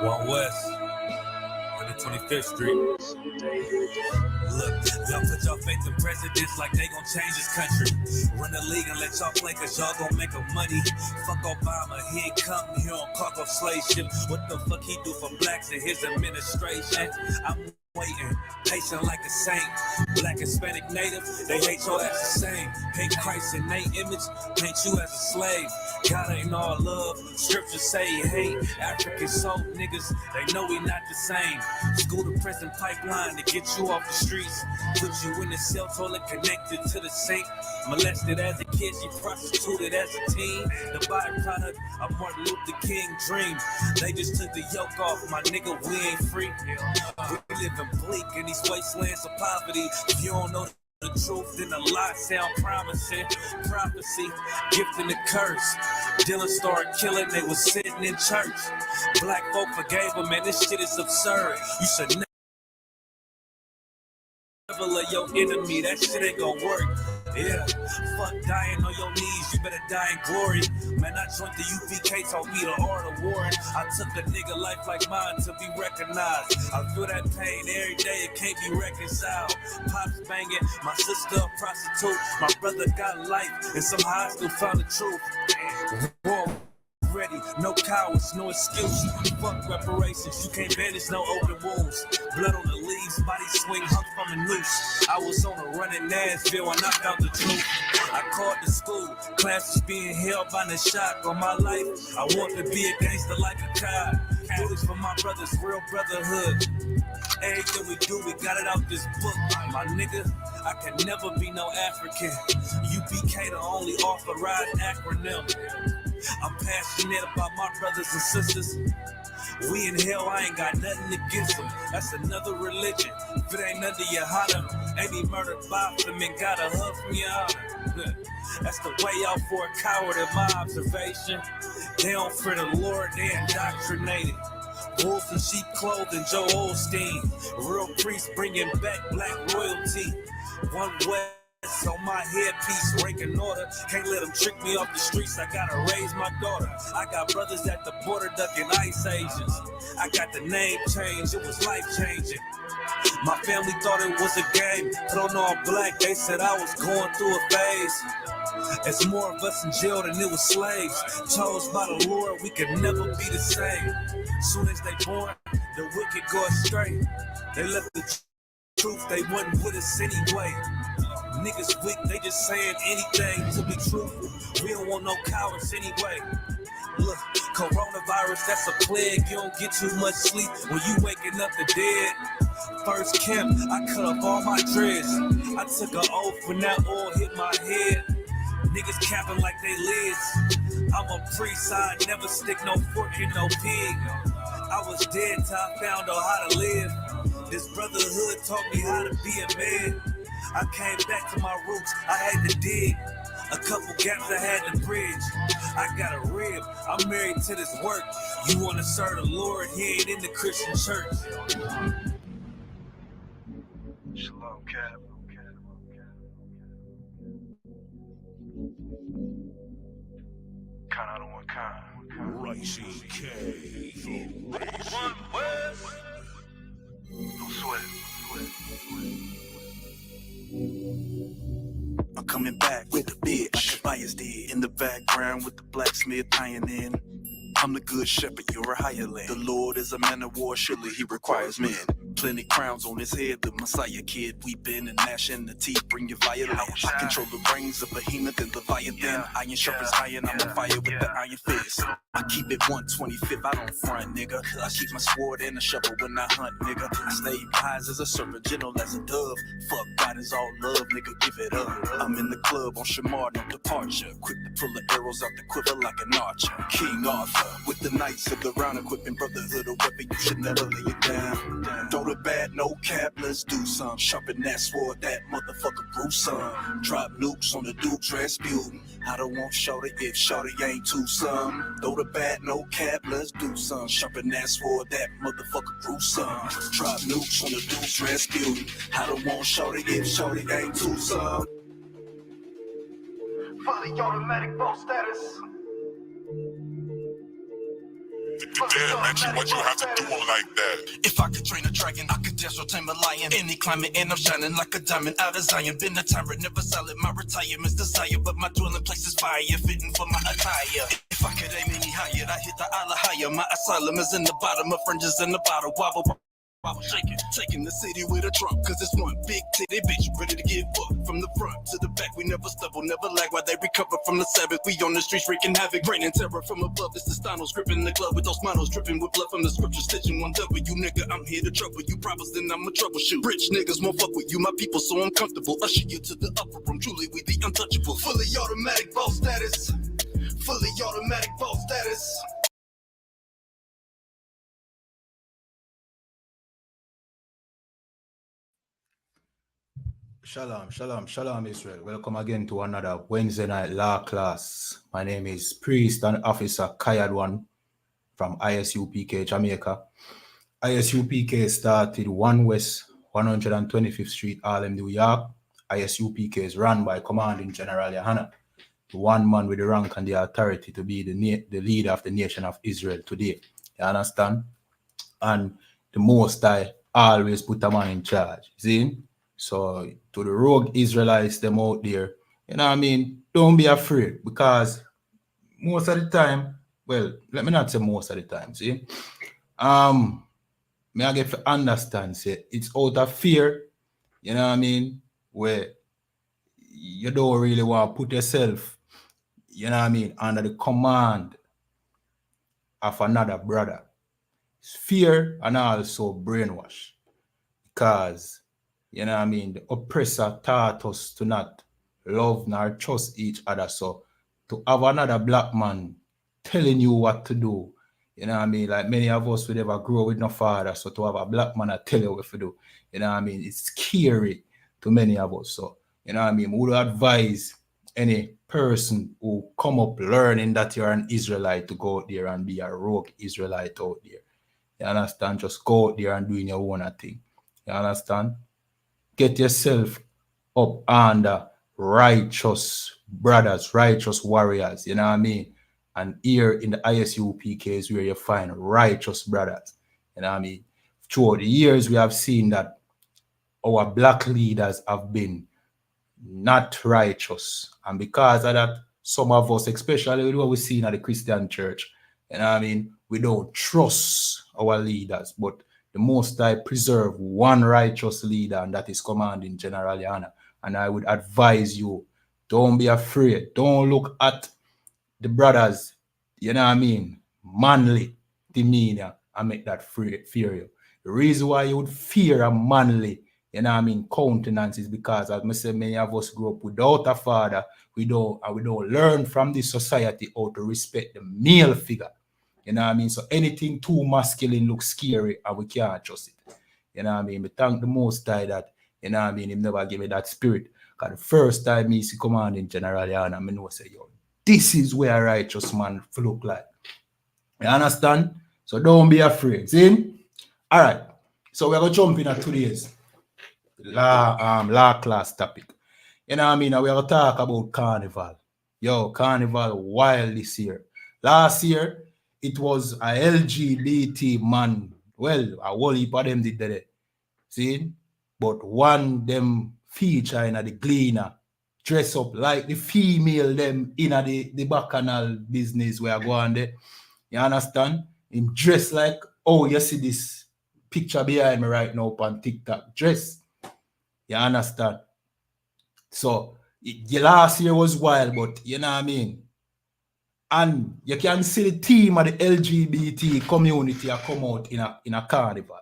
One West, 125th Street. Look, y'all put y'all faith in presidents like they gon' change this country. Run the league and let y'all play cause y'all gon' make a money. Fuck Obama, he ain't come here on cargo slave ship. What the fuck he do for blacks in his administration? I'm waiting, patient like a saint. Black, Hispanic, Native, they hate your ass the same. Paint Christ in they image, paint you as a slave. God ain't all love, scriptures say he hate. African soul niggas, they know we not the same. School to prison pipeline to get you off the streets. Put you in the cell toilet connected to the sink. Molested as a kid, she prostituted as a teen. The byproduct of Martin Luther King dream. They just took the yoke off, my nigga, we ain't free. We live in bleak in these wastelands of poverty. If you don't know the truth, then the lie sound promising. Prophecy, gift and the curse. Dylan started killing, they was sitting in church. Black folk forgave him, man, this shit is absurd. You should never let your enemy, that shit ain't gonna work. Yeah, fuck dying on your knees, you better die in glory. Man, I joined the I.S.U.P.K, taught me the art of warring. I took a nigga life like mine to be recognized. I feel that pain every day, it can't be reconciled. Pops banging, my sister a prostitute. My brother got life, and somehow I still found the truth. War ready, no cowards, no excuse. Fuck reparations, you can't bandage no open wounds. Blood on the leaves, body swing hung from a noose. I was on a run in Nashville and I found the truth. I called the school, classes being held by the shock on my life. I want to be a gangster like a cop. Do this for my brothers, real brotherhood. Everything we do, we got it out this book. My nigga, I can never be no African. U.P.K the only authorized acronym. I'm passionate about my brothers and sisters. We in hell, I ain't got nothing against them. That's another religion. If it ain't under YAHANNA, ain't he murdered by them and got a hug from YAHANNA. That's the way out for a coward in my observation. They don't fear the Lord, they indoctrinated. Wolves in sheep clothing, Joe Osteen. Real priests bringing back black royalty. One way on my headpiece, ranking order. Can't let them trick me off the streets. I gotta raise my daughter. I got brothers at the border ducking ice agents. I got the name change, it was life changing. My family thought it was a game. Put on all black, they said I was going through a phase. There's more of us in jail than it was slaves. Chose by the Lord, we could never be the same. Soon as they born, the wicked go astray. They left the truth, they wasn't with us anyway. Niggas weak, they just saying anything to be truthful. We don't want no cowards anyway. Look, coronavirus, that's a plague. You don't get too much sleep when you waking up the dead. First camp, I cut off all my dreads. I took an oath when that oil hit my head. Niggas capping like they lids. I'm a priest, I never stick no fork in no pig. I was dead till I found out how to live. This brotherhood taught me how to be a man. I came back to my roots, I had to dig. A couple gaps I had to bridge. I got a rib, I'm married to this work. You wanna serve the Lord, he ain't in the Christian church. Shalom, Cap. Kind out of one kind. I.S.U.P.K. One West. Don't sweat it. I'm coming back with a bitch like a bias did. In the background with the blacksmith tying in. I'm the good shepherd, you're a hireling. The Lord is a man of war, surely he requires men. Plenty crowns on his head, the Messiah kid. Weeping and gnashing the teeth, bring your violin. I control the brains of behemoth and Leviathan. Iron sharpens iron, I'm on fire with the iron fist. I keep it 125, I don't front, nigga. I keep my sword and a shovel when I hunt, nigga. I stay wise as a serpent, gentle as a dove. Fuck God is all love, nigga, give it up. I'm in the club on Shamar, no departure. Quick to pull the arrows out the quiver like an archer. King Arthur, with the knights of the round equipping brotherhood, a weapon you should never lay it down. Throw the bad, no cap, let's do some. Sharpen that sword, that motherfucker gruesome. Drop nukes on the Duke's Rasputin. I don't want shorty if shorty ain't too some. Throw the bad, no cap, let's do some. Sharpen that sword, that motherfucker gruesome. Drop nukes on the Duke's Rasputin. I don't want shorty if shorty ain't too some. Fully automatic bow status. Damn, Reggie, why'd you have to do him like that? If I could train a dragon, I could dance or tame a lion. Any climate, and I'm shining like a diamond out of Zion. Been a tyrant, never solid. My retirement's desire, but my dwelling place is fire, fitting for my attire. If I could aim any higher, I hit the Allah higher. My asylum is in the bottom, my fringes in the bottle. Wobble. Shaking, taking the city with a trunk, cause it's one big titty bitch ready to get fucked. From the front to the back, we never stumble, never lag. While they recover from the Sabbath, we on the streets wreaking havoc. Raining terror from above, it's the Stanos gripping the glove with those monos dripping with blood from the scripture. Stitching one W, nigga, I'm here to trouble you. Problems, then I'ma troubleshoot. Rich niggas won't fuck with you, my people so uncomfortable. Usher you to the upper room, truly we the untouchable. Fully automatic boss status. Fully automatic boss status. Shalom, Israel. Welcome again to another Wednesday night law class. My name is Priest and Officer Kayadwan from I.S.U.P.K, Jamaica. I.S.U.P.K started 1 West 125th Street, Harlem, New York. I.S.U.P.K is run by Commanding General YAHANNA, the one man with the rank and the authority to be the leader of the nation of Israel today. You understand? And the Most High always put a man in charge. See? So to the rogue Israelites, them out there, you know what I mean? Don't be afraid, because most of the time, well, let me not say most of the time, see? May I get to understand, say, it's out of fear, you know what I mean? Where you don't really want to put yourself, you know what I mean, under the command of another brother. It's fear and also brainwash, because you know what I mean? The oppressor taught us to not love nor trust each other. So to have another black man telling you what to do, you know what I mean? Like many of us would ever grow with no father. So to have a black man tell you what to do, you know what I mean? It's scary to many of us. So, you know what I mean? We would advise any person who come up learning that you're an Israelite to go out there and be a rogue Israelite out there. You understand? Just go out there and doing your own thing. You understand? Get yourself up under righteous brothers, righteous warriors, you know what I mean? And here in the I.S.U.P.K is where you find righteous brothers, you know what I mean? Throughout the years, we have seen that our black leaders have been not righteous. And because of that, some of us, especially what we see in the Christian church, you know what I mean? We don't trust our leaders, but the Most High preserve one righteous leader, and that is Commanding General YAHANNA. And I would advise you, don't be afraid. Don't look at the brothers, you know what I mean, manly demeanor and make that fear you. The reason why you would fear a manly, you know what I mean, countenance is because, as I said, many of us grew up without a father. We don't learn from this society how to respect the male figure. You know what I mean? So anything too masculine looks scary and we can't trust it. You know what I mean? We thank the Most High that, you know what I mean, he never gave me that spirit. Because the first time he see Commanding General YAHANNA, I know say, yo, this is where a righteous man look like. You understand? So don't be afraid. See? All right. So we're going to jump in at today's law class topic. You know what I mean? We're going to talk about Carnival. Yo, Carnival wild this year. Last year, it was a LGBT man. Well, a whole heap of them did that. See? But one them feature in the Gleaner dress up like the female them in the bacchanal business where I go on there. You understand? Him dress like, oh, you see this picture behind me right now on TikTok. Dress. You understand? So, the last year was wild, but you know what I mean? And you can see the team of the LGBT community come out in a carnival.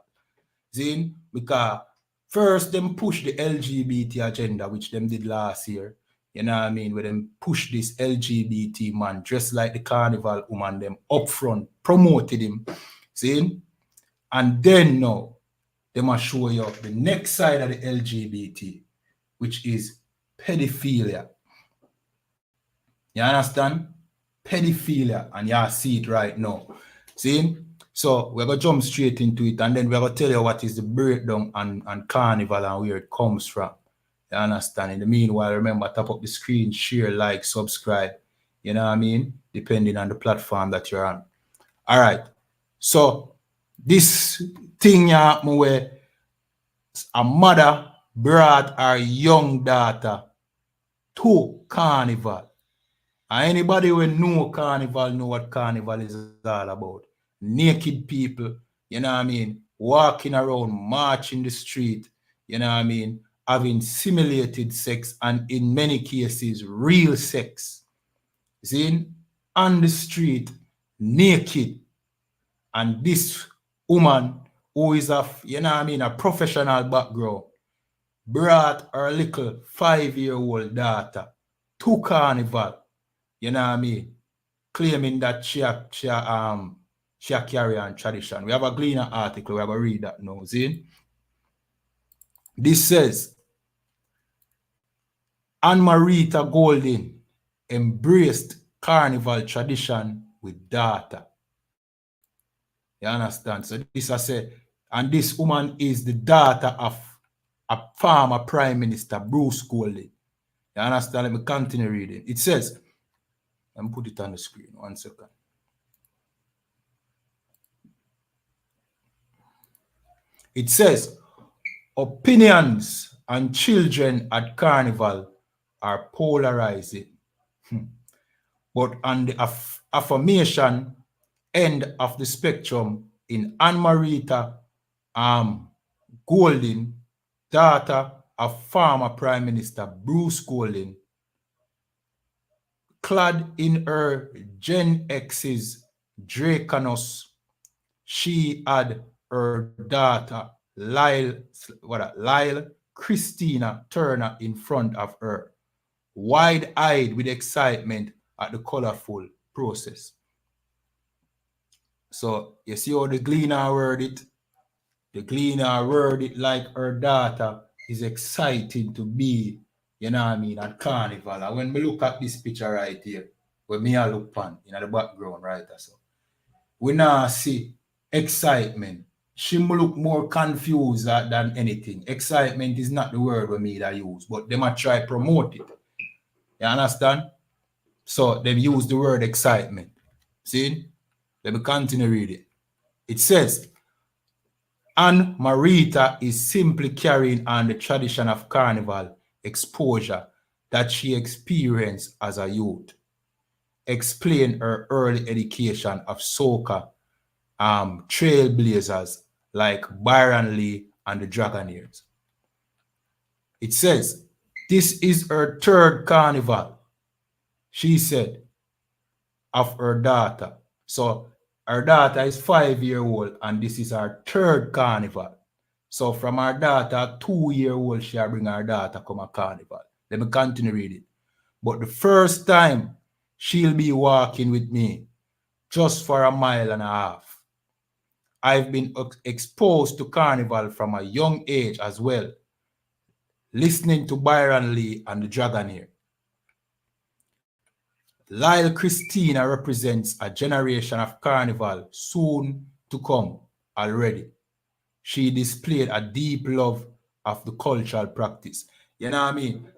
See? Because first them push the LGBT agenda, which them did last year. You know what I mean? Where them push this LGBT man dressed like the carnival woman, them up front, promoted him. See? And then now, they must show you the next side of the LGBT, which is pedophilia. You understand? Pedophilia, and you see it right now. See? So we're going to jump straight into it, and then we're going to tell you what is the breakdown on Carnival and where it comes from. You understand? In the meanwhile, remember, tap up the screen, share, like, subscribe. You know what I mean? Depending on the platform that you're on. All right. So this thing happen where a mother brought her young daughter to Carnival. And anybody who know Carnival know what Carnival is all about. Naked people, you know what I mean, walking around, marching the street, you know what I mean, having simulated sex and in many cases real sex. See, on the street, naked. And this woman who is you know what I mean, a professional background, brought her little 5-year-old daughter to Carnival, you know what I mean, claiming that she carry on tradition. We have a Gleaner article, we have to read that now. See? This says, Anne-Marita Golden embraced Carnival tradition with daughter. You understand? So this I say, and this woman is the daughter of a former Prime Minister, Bruce Golden. You understand? Let me continue reading. It says, let me put it on the screen. 1 second. It says, opinions on children at Carnival are polarizing. But on the affirmation end of the spectrum, in Anne-Marita Golden, daughter of former Prime Minister Bruce Golden, clad in her Gen X's Dracanus, she had her daughter Lyle Christina Turner in front of her, wide-eyed with excitement at the colorful process. So you see how the Gleaner word it? The Gleaner word it like her daughter is excited to be, you know what I mean, at Carnival. And when we look at this picture right here, where me I look on in the background, right? So we now see excitement. She look more confused than anything. Excitement is not the word we me that use, but they might try promote it. You understand? So they use the word excitement. See? Let me continue reading. It says, Anne-Marita is simply carrying on the tradition of Carnival exposure that she experienced as a youth. Explain her early education of soca trailblazers like Byron Lee and the Dragonaires. It says, this is her third Carnival, she said, of her daughter. So her daughter is 5-year-old and this is her third Carnival. So from her daughter, 2-year-old, she'll bring her daughter come a Carnival. Let me continue reading. But the first time she'll be walking with me just for 1.5 miles. I've been exposed to Carnival from a young age as well, listening to Byron Lee and the Dragonair. Lyle Christina represents a generation of Carnival soon to come already. She displayed a deep love of the cultural practice. You know what I mean?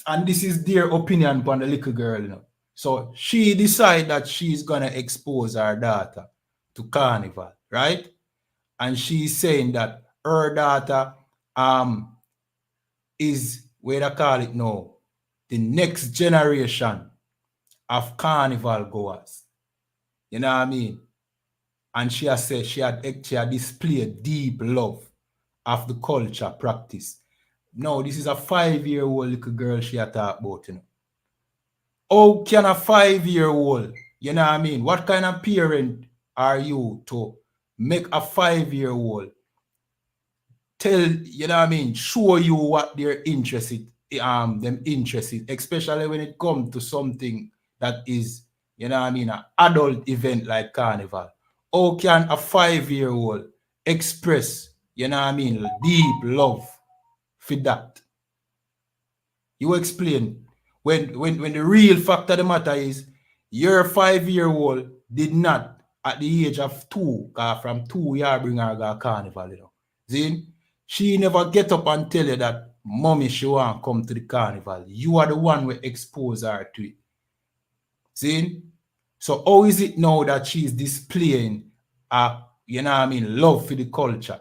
And this is their opinion upon the little girl, you know. So she decided that she's going to expose her daughter to Carnival, right? And she's saying that her daughter is, where they call it now, the next generation of Carnival goers. You know what I mean? And she has said she had displayed deep love of the culture practice. No, this is a 5-year-old little girl she had talked about, you know. How can a 5-year-old, you know what I mean? What kind of parent are you to make a 5-year-old tell, you know what I mean, show you what they're interested, especially when it comes to something that is, you know what I mean, an adult event like Carnival. How can a 5-year-old express, you know what I mean, deep love for that? You explain. When the real fact of the matter is, your 5-year-old did not, at the age of 2, from 2 you bring her to Carnival, you know. See? She never get up and tell you that mommy she want to come to the Carnival. You are the one who expose her to it. See? So how is it now that she's displaying a you know what I mean, love for the culture.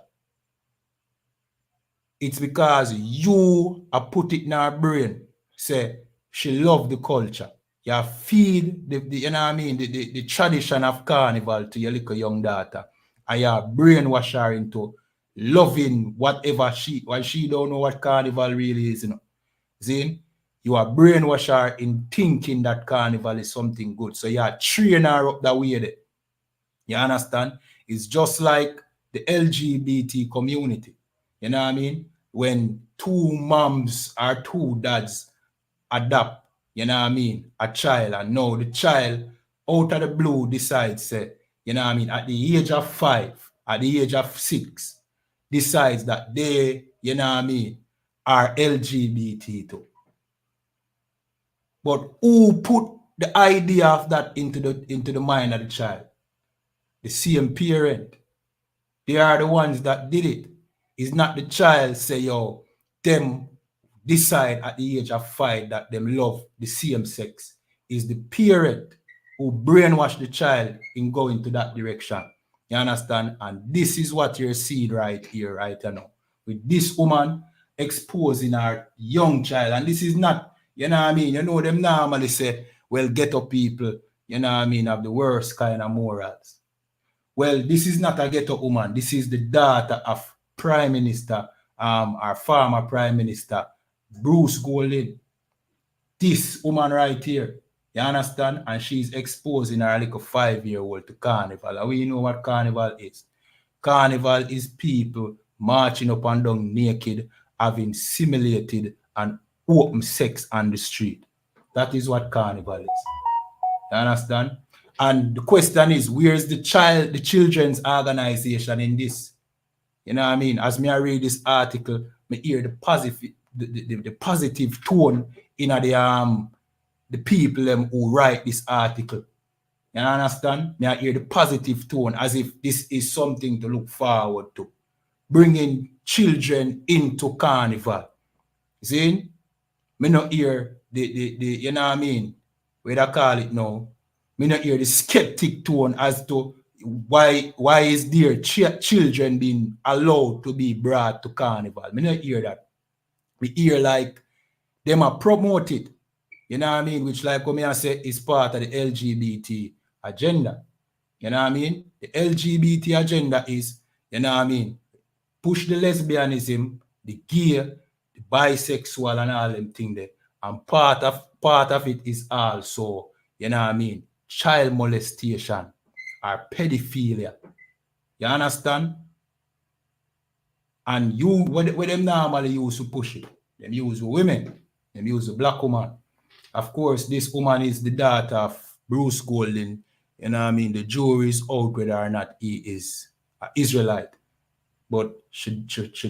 It's because you are put it in her brain, say she love the culture. You feed the you know what I mean, the tradition of carnival to your little young daughter. And you brainwash her into loving whatever while she don't know what carnival really is, you know. See? You are brainwash her in thinking that carnival is something good. So you are train her up that way there. You understand? It's just like the LGBT community. You know what I mean? When two moms or two dads adopt, you know what I mean, a child, and now the child out of the blue decides, say, you know what I mean, at the age of 5, at the age of 6, decides that they, you know what I mean, are LGBT too. But who put the idea of that into the mind of the child? The same parent. They are the ones that did it. It's not the child say, yo, them decide at the age of 5 that them love the same sex. It's the parent who brainwash the child in going to that direction. You understand? And this is what you're seeing right here, right now. With this woman exposing her young child. And this is not, you know what I mean? You know, them normally say, well, ghetto people, you know what I mean, have the worst kind of morals. Well, this is not a ghetto woman. This is the daughter of Prime Minister, our former Prime Minister, Bruce Golding. This woman right here, you understand? And she's exposing her like a 5-year-old to carnival. And we know what carnival is. Carnival is people marching up and down naked, having simulated and open sex on the street. That is what carnival is. You understand? And the question is, where's the children's organization in this? You know what I mean? As me I read this article, me hear the positive tone in the people who write this article. You understand? Me I hear the positive tone as if this is something to look forward to. Bringing children into carnival. See? Me not hear the you know what I mean? What I call it now? Me not hear the skeptic tone as to why is there children being allowed to be brought to carnival. Me not hear that. We hear like them are promote it. You know what I mean? Which like what I say is part of the LGBT agenda. You know what I mean? The LGBT agenda is, you know what I mean, push the lesbianism, the gay, the bisexual and all them things there. And part of it is also, you know what I mean, child molestation or pedophilia. You understand? And you, what them normally use to push it? Them use women. Them use a black woman. Of course, this woman is the daughter of Bruce Golding. You know what I mean? The jury is out whether or not he is an Israelite. But she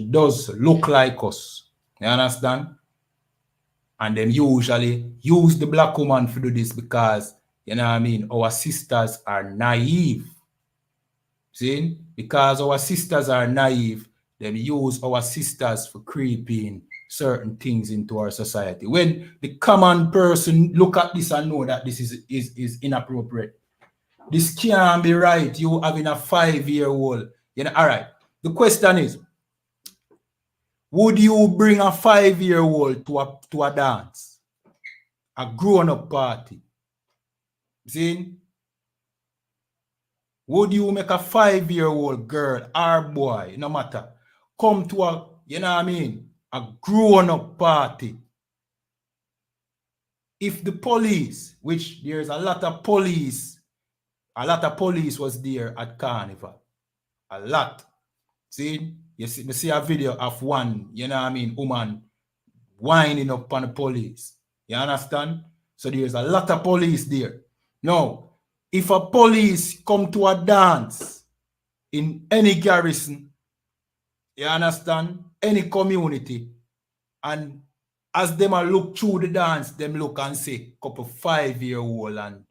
does look like us. You understand? And them usually use the black woman to do this because, you know what I mean, our sisters are naive. See? Because our sisters are naive, them use our sisters for creeping certain things into our society. When the common person look at this and know that this is inappropriate. This can't be right. You having a 5-year-old. You know, all right. The question is, would you bring a 5-year-old to a dance? A grown-up party? See? Would you make a 5-year-old girl or boy, no matter, come to a, you know what I mean, a grown-up party? If the police, which there's a lot of police was there at Carnival. A lot. See? You see a video of one, you know what I mean, woman winding up on the police. You understand? So there's a lot of police there. Now, if a police come to a dance in any garrison, you understand, any community, and as them a look through the dance, them look and say, couple 5-year-old and,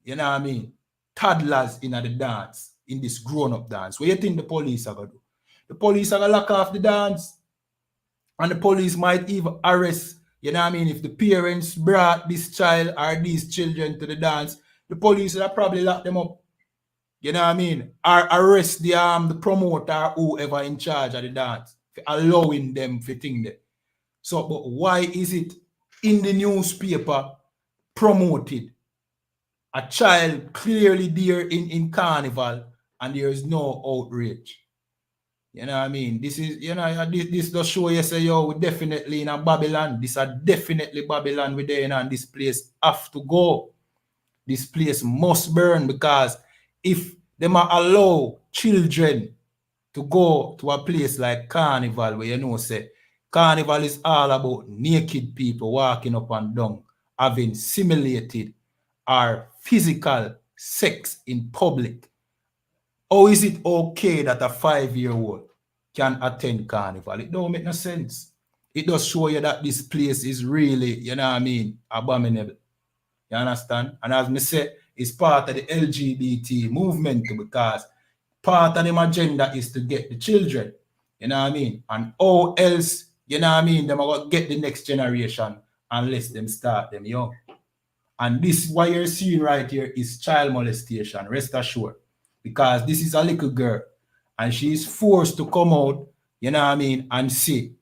you know what I mean, toddlers in the dance, in this grown-up dance. What do you think the police are going to do? The police are going to lock off the dance. And the police might even arrest, you know what I mean, if the parents brought this child or these children to the dance, the police will probably lock them up. You know what I mean? Or arrest the promoter, whoever in charge of the dance, for allowing them for thing there. So, but why is it in the newspaper promoted? A child clearly there in Carnival and there is no outrage. You know what I mean? This is, you know, this does show you say, yo, we definitely in a Babylon. This are definitely Babylon we're there, and this place have to go. This place must burn, because if they might allow children to go to a place like Carnival, where you know say Carnival is all about naked people walking up and down, having simulated or physical sex in public. How is it okay that a 5-year-old can attend Carnival? It don't make no sense. It does show you that this place is really, you know what I mean, abominable. You understand? And as me say, it's part of the LGBT movement, because part of the agenda is to get the children. You know what I mean? And how else, you know what I mean, them are going to get the next generation unless them start them young. And this, what you're seeing right here, is child molestation, rest assured. Because this is a little girl and she is forced to come out, you know what I mean, and see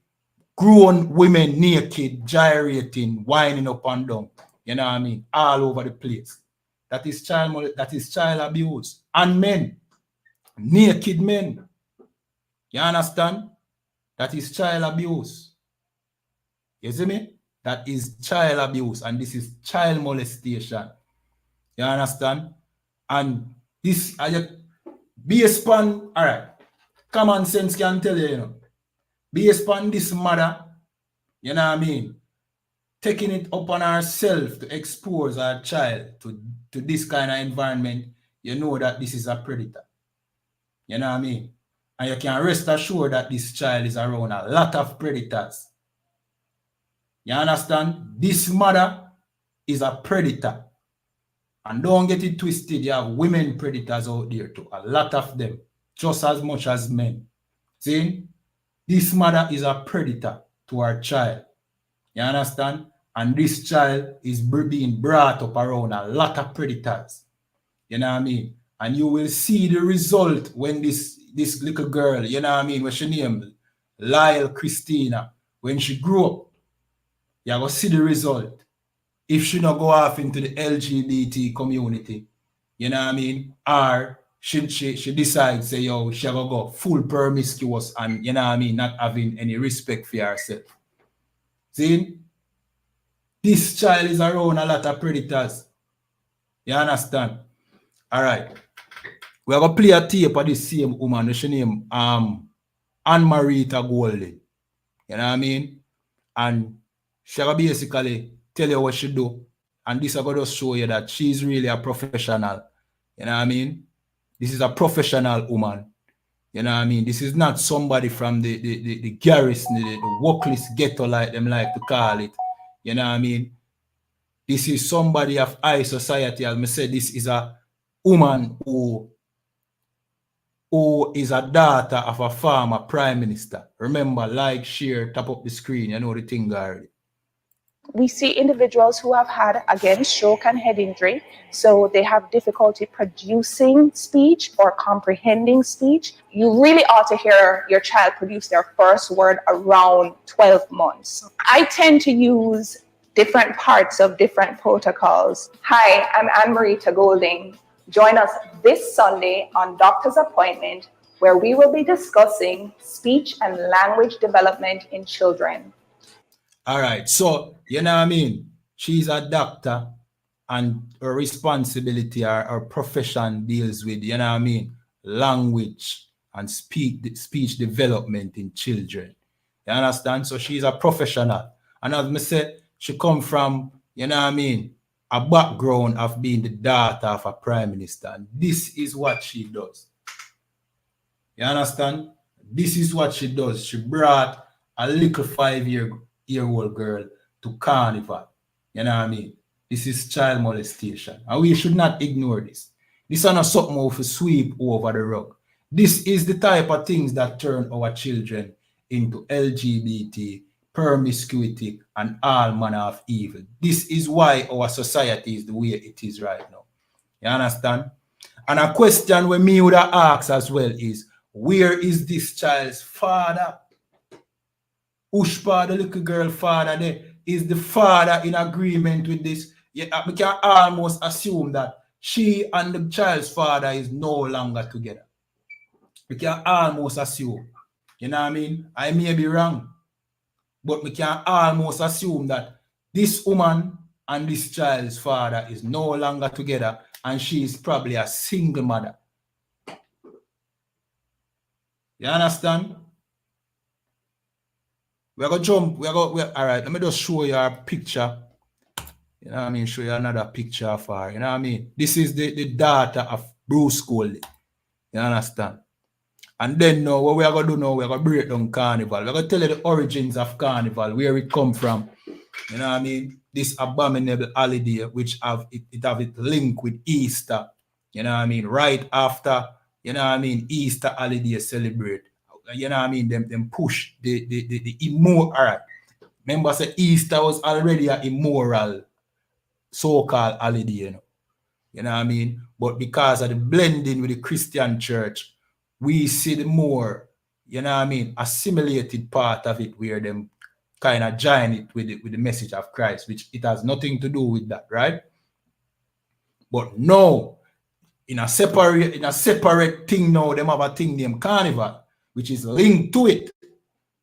grown women naked, gyrating, winding up and down, you know what I mean, all over the place. That is child abuse. And men, naked men. You understand? That is child abuse. You see me? That is child abuse, and this is child molestation. You understand? And this, based on, all right, common sense can tell you, you know, based on this mother, you know what I mean, taking it upon herself to expose her child to this kind of environment, you know that this is a predator. You know what I mean? And you can rest assured that this child is around a lot of predators. You understand? This mother is a predator. And don't get it twisted, you have women predators out there too. A lot of them, just as much as men. See? This mother is a predator to her child. You understand? And this child is being brought up around a lot of predators. You know what I mean? And you will see the result when this little girl, you know what I mean, what's she named? Lyle Christina, when she grew up, you're going to see the result. If she not go off into the LGBT community, you know what I mean? Or she decides, say, yo, she going to go full promiscuous and, you know what I mean, not having any respect for herself. See? This child is around a lot of predators. You understand? All right. We're going to play a tape of this same woman. She name Anne-Marita Golden. You know what I mean? And she will basically tell you what she do. And this is going to show you that she's really a professional. You know what I mean? This is a professional woman. You know what I mean? This is not somebody from the garrison, the workless ghetto, like them like to call it. You know what I mean? This is somebody of high society. As I said, this is a woman who is a daughter of a former prime minister. Remember, like, share, tap up the screen. You know the thing already. We see individuals who have had, again, stroke and head injury, so they have difficulty producing speech or comprehending speech. You really ought to hear your child produce their first word around 12 months. I tend to use different parts of different protocols. Hi, I'm Anne-Marita Golding. Join us this Sunday on Doctor's Appointment, where we will be discussing speech and language development in children. All right, so, you know what I mean? She's a doctor, and her responsibility, her profession deals with, you know what I mean, language and speech development in children. You understand? So she's a professional. And as I said, she come from, you know what I mean, a background of being the daughter of a prime minister. And this is what she does. You understand? This is what she does. She brought a little 5-year-old girl to Carnival. You know what I mean? This is child molestation. And we should not ignore this. This is not something of a sweep over the rug. This is the type of things that turn our children into LGBT, promiscuity, and all manner of evil. This is why our society is the way it is right now. You understand? And a question when me would have asked as well is, where is this child's father? Ushpa, the little girl father there, is the father in agreement with this? Yeah, we can almost assume that she and the child's father is no longer together. We can almost assume. You know what I mean? I may be wrong, but we can almost assume that this woman and this child's father is no longer together, and she is probably a single mother. You understand? We're going to jump. All right, let me just show you a picture. You know what I mean? Show you another picture of her. You know what I mean? This is the daughter of Bruce Coley. You understand? And then now, what we are going to do now, we're going to break down Carnival. We're going to tell you the origins of Carnival, where it come from. You know what I mean? This abominable holiday, which have it have it linked with Easter. You know what I mean? Right after, you know what I mean, Easter holiday celebrate. You know what I mean? Them push the immoral. All right. Remember, say Easter was already an immoral so-called holiday, you know. You know what I mean? But because of the blending with the Christian church, we see the more, you know what I mean, assimilated part of it where them kind of join it with the message of Christ, which it has nothing to do with that, right? But no, in a separate thing now, them have a thing named Carnival, which is linked to it.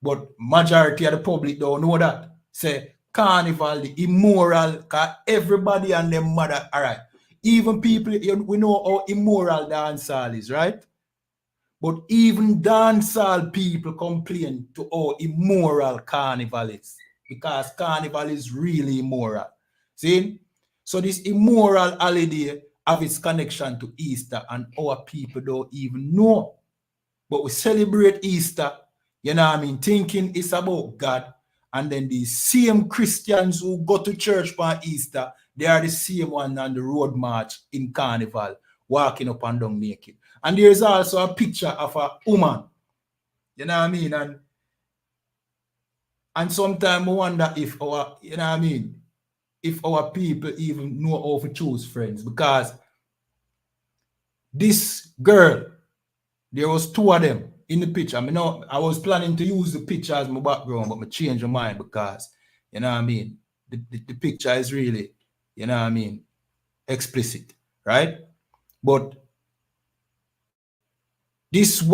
But majority of the public don't know that. Say Carnival, the immoral, because everybody and their mother, all right. Even people, we know how immoral dancehall is, right? But even dancehall people complain to how immoral Carnival is, because Carnival is really immoral. See? So this immoral holiday have its connection to Easter, and our people don't even know. But we celebrate Easter, you know what I mean, thinking it's about God. And then the same Christians who go to church for Easter, they are the same one on the road march in Carnival, walking up and down naked. And there's also a picture of a woman, you know what I mean? And sometimes I wonder if our, you know what I mean, if our people even know how to choose friends, because this girl, there was two of them in the picture. I mean, I was planning to use the picture as my background, but I changed my mind because, you know what I mean, the picture is really, you know what I mean, explicit, right? But this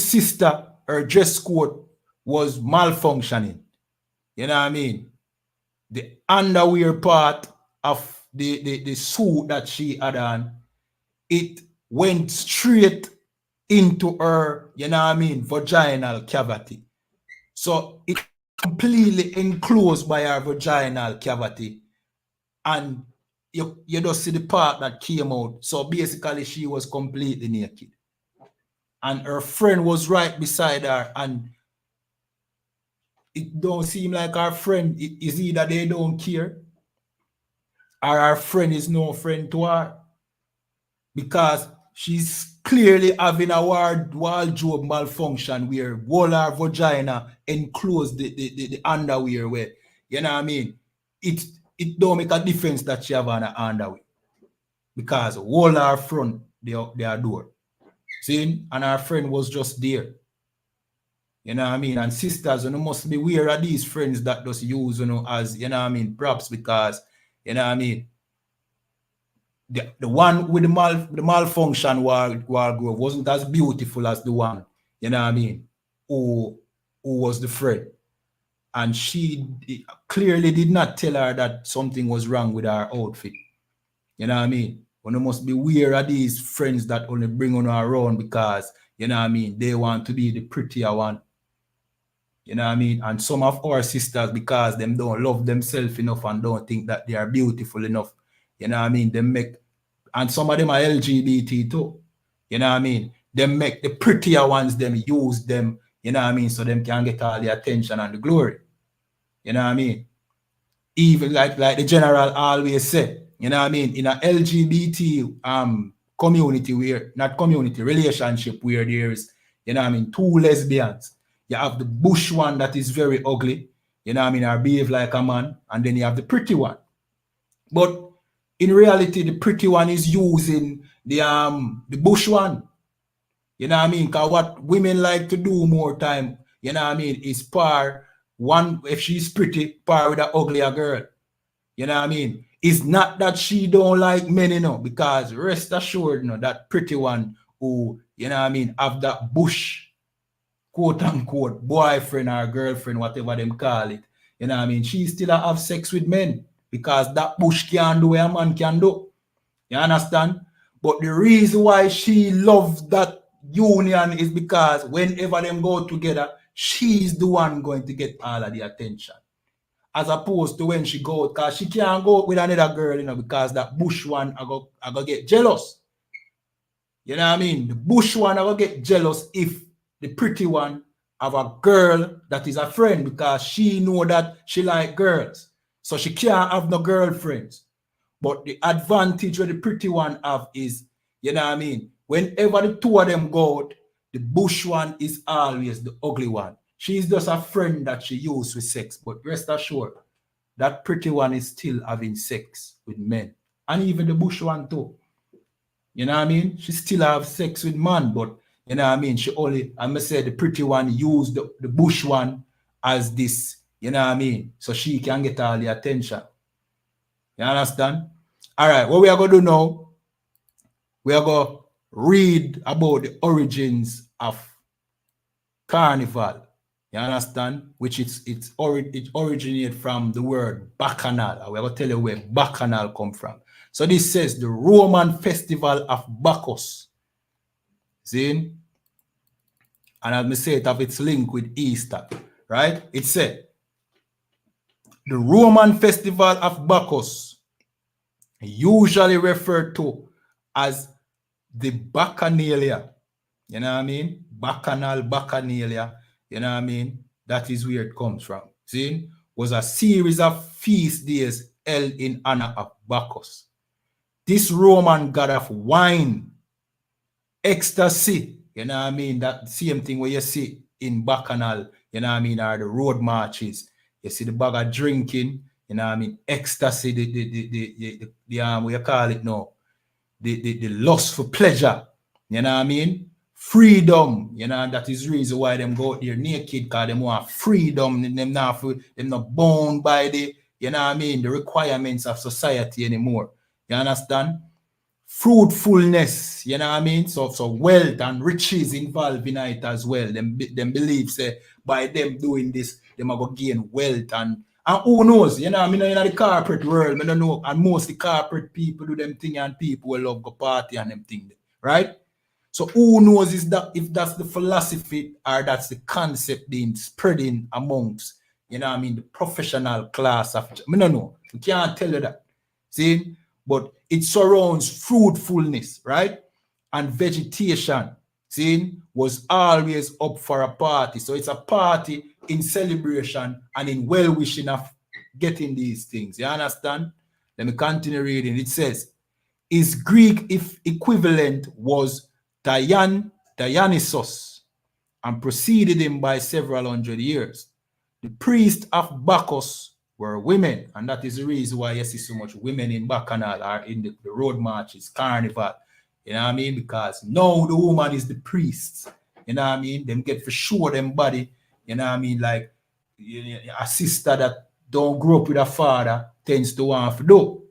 sister, her dress code was malfunctioning. You know what I mean? The underwear part of the suit that she had on, it went straight into her, you know what I mean, vaginal cavity. So it completely enclosed by her vaginal cavity. And you just see the part that came out. So basically she was completely naked. And her friend was right beside her, and it don't seem like our friend is either they don't care or our friend is no friend to her, because she's clearly having a wardrobe malfunction where all her vagina enclosed the underwear where, you know what I mean, it don't make a difference that she have on her underwear, because all her front their door. See, and our friend was just there. You know what I mean? And sisters, you know, must be aware of these friends that just use, you know, as, you know what I mean, props, because, you know what I mean, the one with the malfunction wardrobe wasn't as beautiful as the one, you know what I mean, who was the friend. And she clearly did not tell her that something was wrong with her outfit. You know what I mean? One must be aware of these friends that only bring on around because, you know what I mean, they want to be the prettier one. You know what I mean? And some of our sisters, because them don't love themselves enough and don't think that they are beautiful enough, you know what I mean? They make, and some of them are LGBT too. You know what I mean? They make the prettier ones, them use them, you know what I mean? So them can get all the attention and the glory. You know what I mean? Even like the general always say, you know what I mean? In a LGBT community where, not community, relationship where there's, you know what I mean, two lesbians. You have the bush one that is very ugly, you know what I mean, or behave like a man, and then you have the pretty one. But in reality, the pretty one is using the bush one. You know what I mean? Because what women like to do more time, you know what I mean, is par one, if she's pretty, par with an uglier girl. You know what I mean? It's not that she don't like men, you know, because rest assured, you know, that pretty one who, you know what I mean, have that bush, quote unquote, boyfriend or girlfriend, whatever them call it. You know what I mean? She still have sex with men because that bush can do what a man can do. You understand? But the reason why she loves that union is because whenever them go together, she's the one going to get all of the attention. As opposed to when she go, because she can't go with another girl, you know, because that bush one I go get jealous. You know what I mean? The bush one I go get jealous if the pretty one have a girl that is a friend because she know that she like girls. So she can't have no girlfriends. But the advantage where the pretty one have is, you know what I mean? Whenever the two of them go out, the bush one is always the ugly one. She's just a friend that she used with sex. But rest assured, that pretty one is still having sex with men. And even the bush one too. You know what I mean? She still have sex with man, but you know what I mean? She only, I must say the pretty one used the bush one as this, you know what I mean? So she can get all the attention. You understand? All right, what we are going to do now, we are going to read about the origins of Carnival. You understand? Which it originated from the word Bacchanal. We're going to tell you where Bacchanal come from. So this says the Roman festival of Bacchus. See? And as I say, it have its link with Easter. Right? It said the Roman festival of Bacchus, usually referred to as the Bacchanalia. You know what I mean? Bacchanal, Bacchanalia. You know what I mean? That is where it comes from. See? Was a series of feast days held in honor of Bacchus. This Roman god of wine, ecstasy, you know what I mean? That same thing where you see in Bacchanal, you know what I mean, are the road marches. You see the bag of drinking, you know what I mean? Ecstasy, the what you call it now? The lust for pleasure, you know what I mean? Freedom, you know, that is the reason why them go out there naked, because them want freedom, them not bound by the, you know what I mean, the requirements of society anymore. You understand? Fruitfulness, you know what I mean? So wealth and riches involved in it as well. Them believe say by them doing this, them are going to gain wealth and who knows, you know, I mean, in the corporate world, I don't know, and most the corporate people do them thing and people will love go party and them thing, right? So who knows is that if that's the philosophy or that's the concept being spreading amongst, you know what I mean, the professional class of, I don't know, we can't tell you that, see? But it surrounds fruitfulness, right? And vegetation, see, was always up for a party. So it's a party in celebration and in well-wishing of getting these things. You understand? Let me continue reading. It says, his Greek equivalent was Dionysus and preceded him by several hundred years. The priests of Bacchus were women, and that is the reason why you see so much women in Bacchanal or in the road marches, Carnival. You know what I mean? Because now the woman is the priest. You know what I mean? Them get for sure them body. You know what I mean? Like a sister that don't grow up with a father tends to want to do.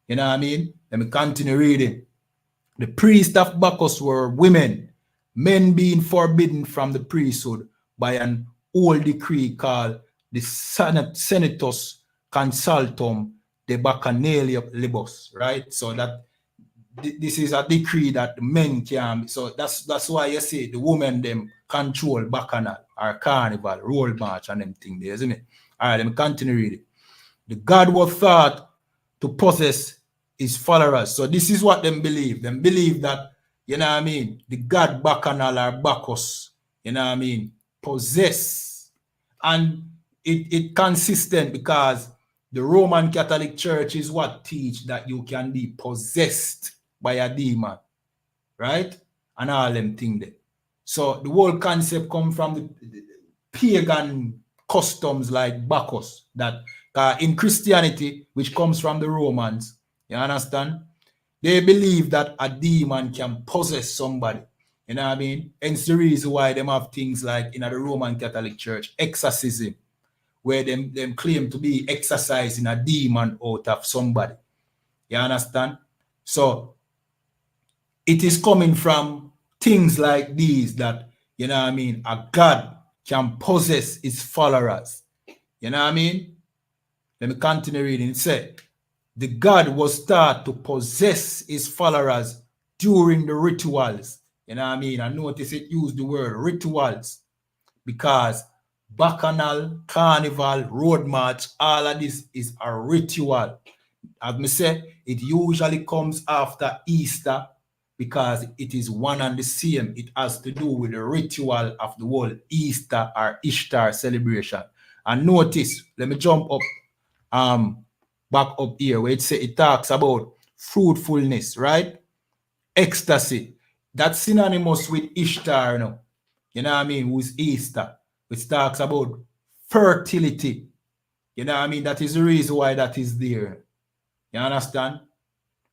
You know what I mean? Let me continue reading. The priests of Bacchus were women, men being forbidden from the priesthood by an old decree called the Senatus Consultum de Bacchanalibus, right? So that this is a decree that the men can, so that's why you see the women them control Bacchanal or Carnival, roll march and them thing there, isn't it? All right, let me continue reading. The god was thought to possess his followers. So this is what them believe. Them believe that, you know what I mean, the god Bacchanal or Bacchus, you know what I mean, possess. And it consistent because the Roman Catholic Church is what teach that you can be possessed by a demon, right? And all them things there. So the whole concept come from the pagan customs like Bacchus, that in Christianity, which comes from the Romans, You understand? They believe that a demon can possess somebody. You know what I mean? Hence the reason why them have things like in the Roman Catholic Church, exorcism, where them claim to be exorcising a demon out of somebody. You understand? So it is coming from things like these that, you know what I mean, a God can possess his followers. You know what I mean? Let me continue reading. It said, the God was taught to possess his followers during the rituals. You know what I mean? I notice it used the word rituals because Bacchanal, Carnival, Road March, all of this is a ritual. As I said, it usually comes after Easter because it is one and the same. It has to do with the ritual of the whole Easter or Ishtar celebration. And notice, let me jump up back up here where it talks about fruitfulness, right? Ecstasy. That's synonymous with Ishtar, you know. You know what I mean? Who's Easter, which talks about fertility. You know what I mean? That is the reason why that is there. You understand?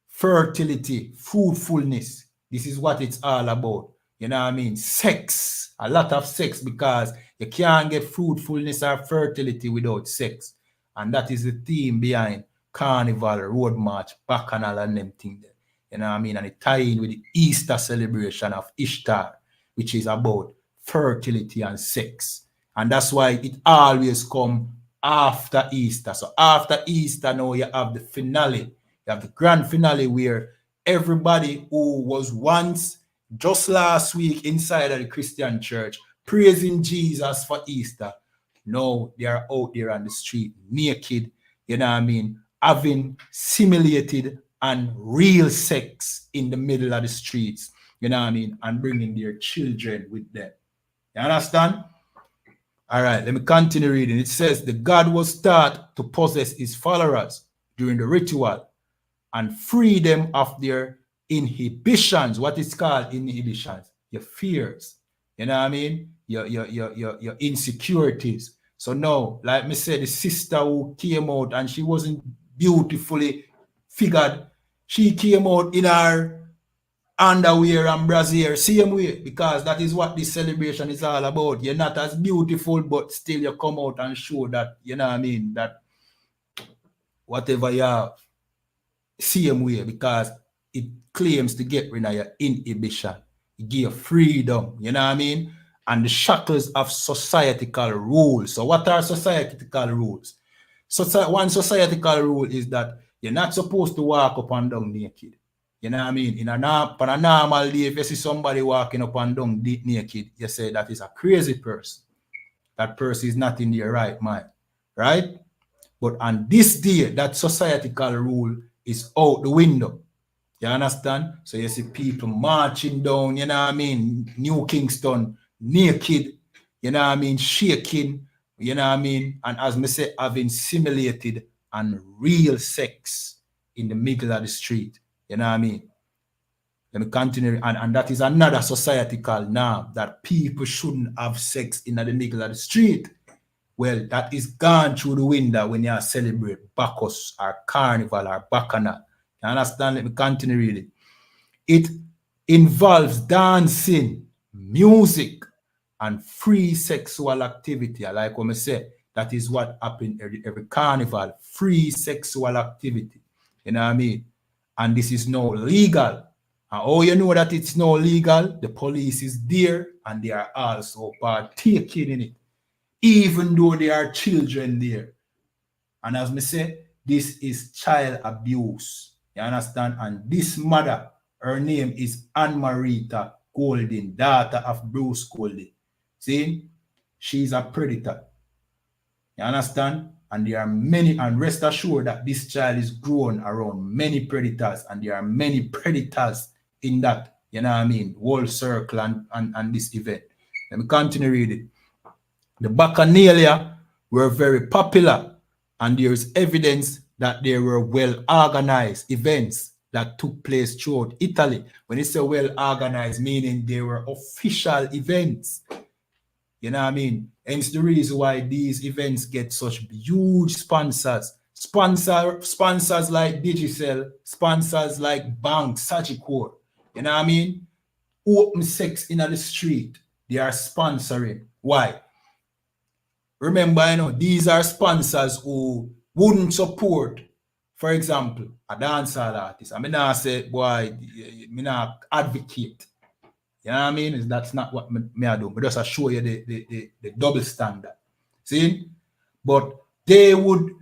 Fertility, fruitfulness. This is what it's all about. You know what I mean? Sex. A lot of sex because you can't get fruitfulness or fertility without sex. And that is the theme behind Carnival, Road March, Bacchanal, and them things. You know what I mean? And it tie in with the Easter celebration of Ishtar, which is about fertility and sex. And that's why it always come after Easter. So after Easter, now you have the finale. You have the grand finale where everybody who was once, just last week, inside of the Christian church, praising Jesus for Easter, now they are out there on the street, naked, you know what I mean, having simulated and real sex in the middle of the streets, you know what I mean, and bringing their children with them. You understand? All right, let me continue reading. It says, the God was taught to possess his followers during the ritual and free them of their inhibitions. What is called inhibitions? Your fears. You know what I mean? Your insecurities. So now, like me said, the sister who came out and she wasn't beautifully figured, she came out in her underwear and brassiere, same way, because that is what this celebration is all about. You're not as beautiful, but still you come out and show that, you know what I mean, that whatever you have, same way, because it claims to get rid of your inhibition. It gives you freedom, you know what I mean? And the shackles of societal rules. So what are societal rules? So one societal rule is that you're not supposed to walk up and down naked. You know what I mean? On a normal day, if you see somebody walking up and down naked, you say that is a crazy person. That person is not in their right mind, right? But on this day, that societal rule is out the window. You understand? So you see people marching down, you know what I mean, New Kingston, naked, you know what I mean, shaking, you know what I mean, and as me say, having simulated and real sex in the middle of the street. You know what I mean? Let me continue. And that is another societal norm that people shouldn't have sex in the middle of the street. Well, that is gone through the window when you celebrate Bacchus or Carnival or Bacchanal. You understand? Let me continue reading. It involves dancing, music, and free sexual activity. Like what I said, that is what happens every carnival, free sexual activity. You know what I mean? And this is now legal. And how you know that it's now legal? The police is there and they are also partaking in it, even though there are children there. And as I say, this is child abuse. You understand? And this mother, her name is Anne-Marita Golden, daughter of Bruce Golden. See? She's a predator. You understand? And there are many, and rest assured that this child is grown around many predators, and there are many predators in that, you know what I mean, whole circle and this event. Let me continue reading. The Bacchanalia were very popular, and there is evidence that there were well-organized events that took place throughout Italy. When it's a well-organized, meaning they were official events. You know what I mean? Hence the reason why these events get such huge sponsors, Sponsors like Digicel, sponsors like Bank, Sagicor, you know what I mean? Open sex in the street, they are sponsoring. Why? Remember, you know, these are sponsors who wouldn't support, for example, a dancehall artist. I mean, I say, boy, I not advocate. You know what I mean? That's not what I do. But just show you the double standard. See? But they would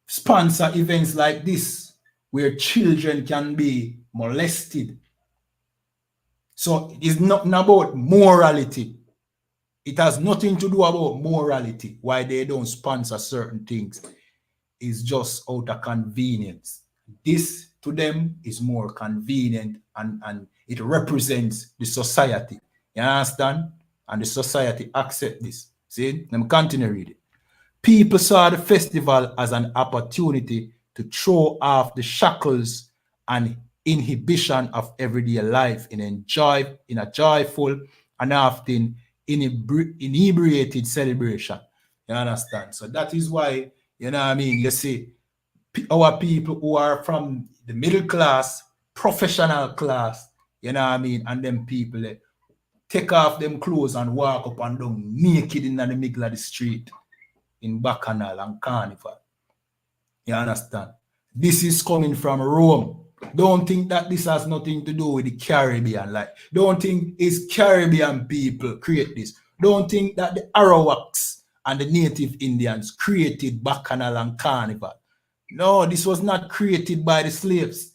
sponsor events like this where children can be molested. So it's not about morality. It has nothing to do about morality, why they don't sponsor certain things. It's just out of convenience. This to them is more convenient and it represents the society. You understand? And the society accept this. See? Let me continue reading. People saw the festival as an opportunity to throw off the shackles and inhibition of everyday life in a joyful and often inebriated celebration. You understand? So that is why, you know what I mean, you see, our people who are from the middle class, professional class, you know what I mean, and them people take off them clothes and walk up and down naked in the middle of the street in Bacchanal and Carnival. You understand? This is coming from Rome. Don't think that this has nothing to do with the Caribbean. Like, don't think it's Caribbean people create this. Don't think that the Arawaks and the native Indians created Bacchanal and Carnival. No, this was not created by the slaves.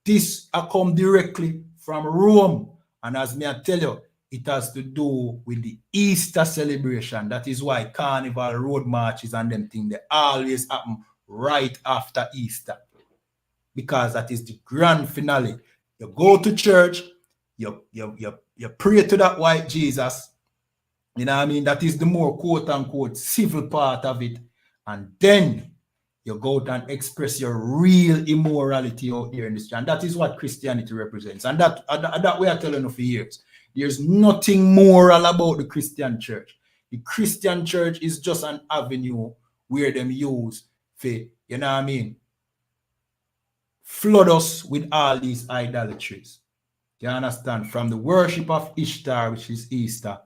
This come directly from Rome. And as me I tell you, it has to do with the Easter celebration. That is why Carnival, road marches, and them things, they always happen right after Easter. Because that is the grand finale. You go to church, you pray to that white Jesus. You know what I mean? That is the more quote-unquote civil part of it. And then you go out and express your real immorality out here in this. And that is what Christianity represents. And that we are telling you for years. There's nothing moral about the Christian church. The Christian church is just an avenue where them use for, you know what I mean, flood us with all these idolatries. You understand? From the worship of Ishtar, which is Easter,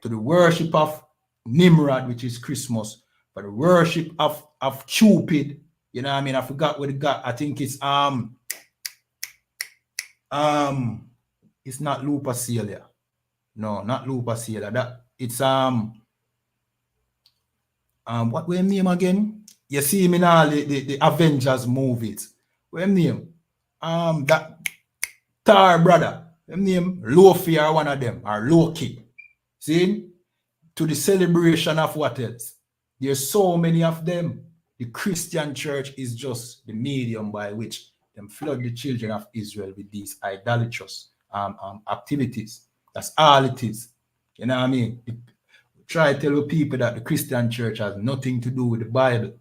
to the worship of Nimrod, which is Christmas, for the worship of Cupid, you know what I mean? I forgot what it got. I think it's not Lupercalia. No, not Lupercalia. That it's what we name again? You see him in all the Avengers movies. What name? That Tar brother. Them name Loki or one of them, or Loki. See? To the celebration of what else? There's so many of them. The Christian church is just the medium by which them flood the children of Israel with these idolatrous activities. That's all it is. You know what I mean? Try to tell people that the Christian church has nothing to do with the Bible.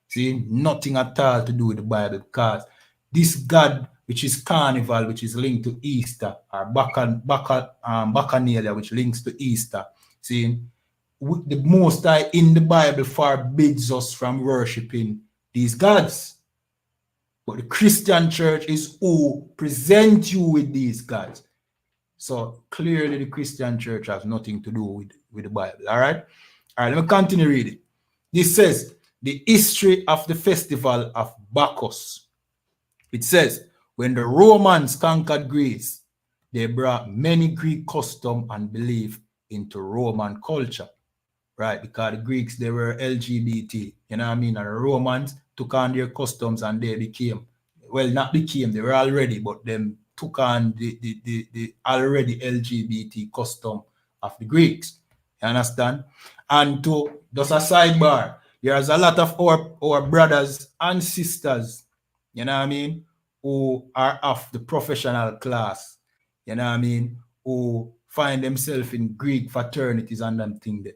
See, nothing at all to do with the Bible, because this God, which is Carnival, which is linked to Easter, or Bacchanalia, which links to Easter, see, the Most High in the Bible forbids us from worshiping these gods. But the Christian church is who present you with these gods. So clearly the Christian church has nothing to do with the Bible. All right? All right, let me continue reading. This says, the history of the festival of Bacchus. It says, when the Romans conquered Greece, they brought many Greek custom and belief into Roman culture. Right? Because the Greeks, they were LGBT. You know what I mean? And the Romans took on their customs and they became, well, not became, they were already, but them took on the already LGBT custom of the Greeks. You understand? And to just a sidebar, there's a lot of our brothers and sisters, you know what I mean, who are of the professional class, you know what I mean, who find themselves in Greek fraternities and them thing there.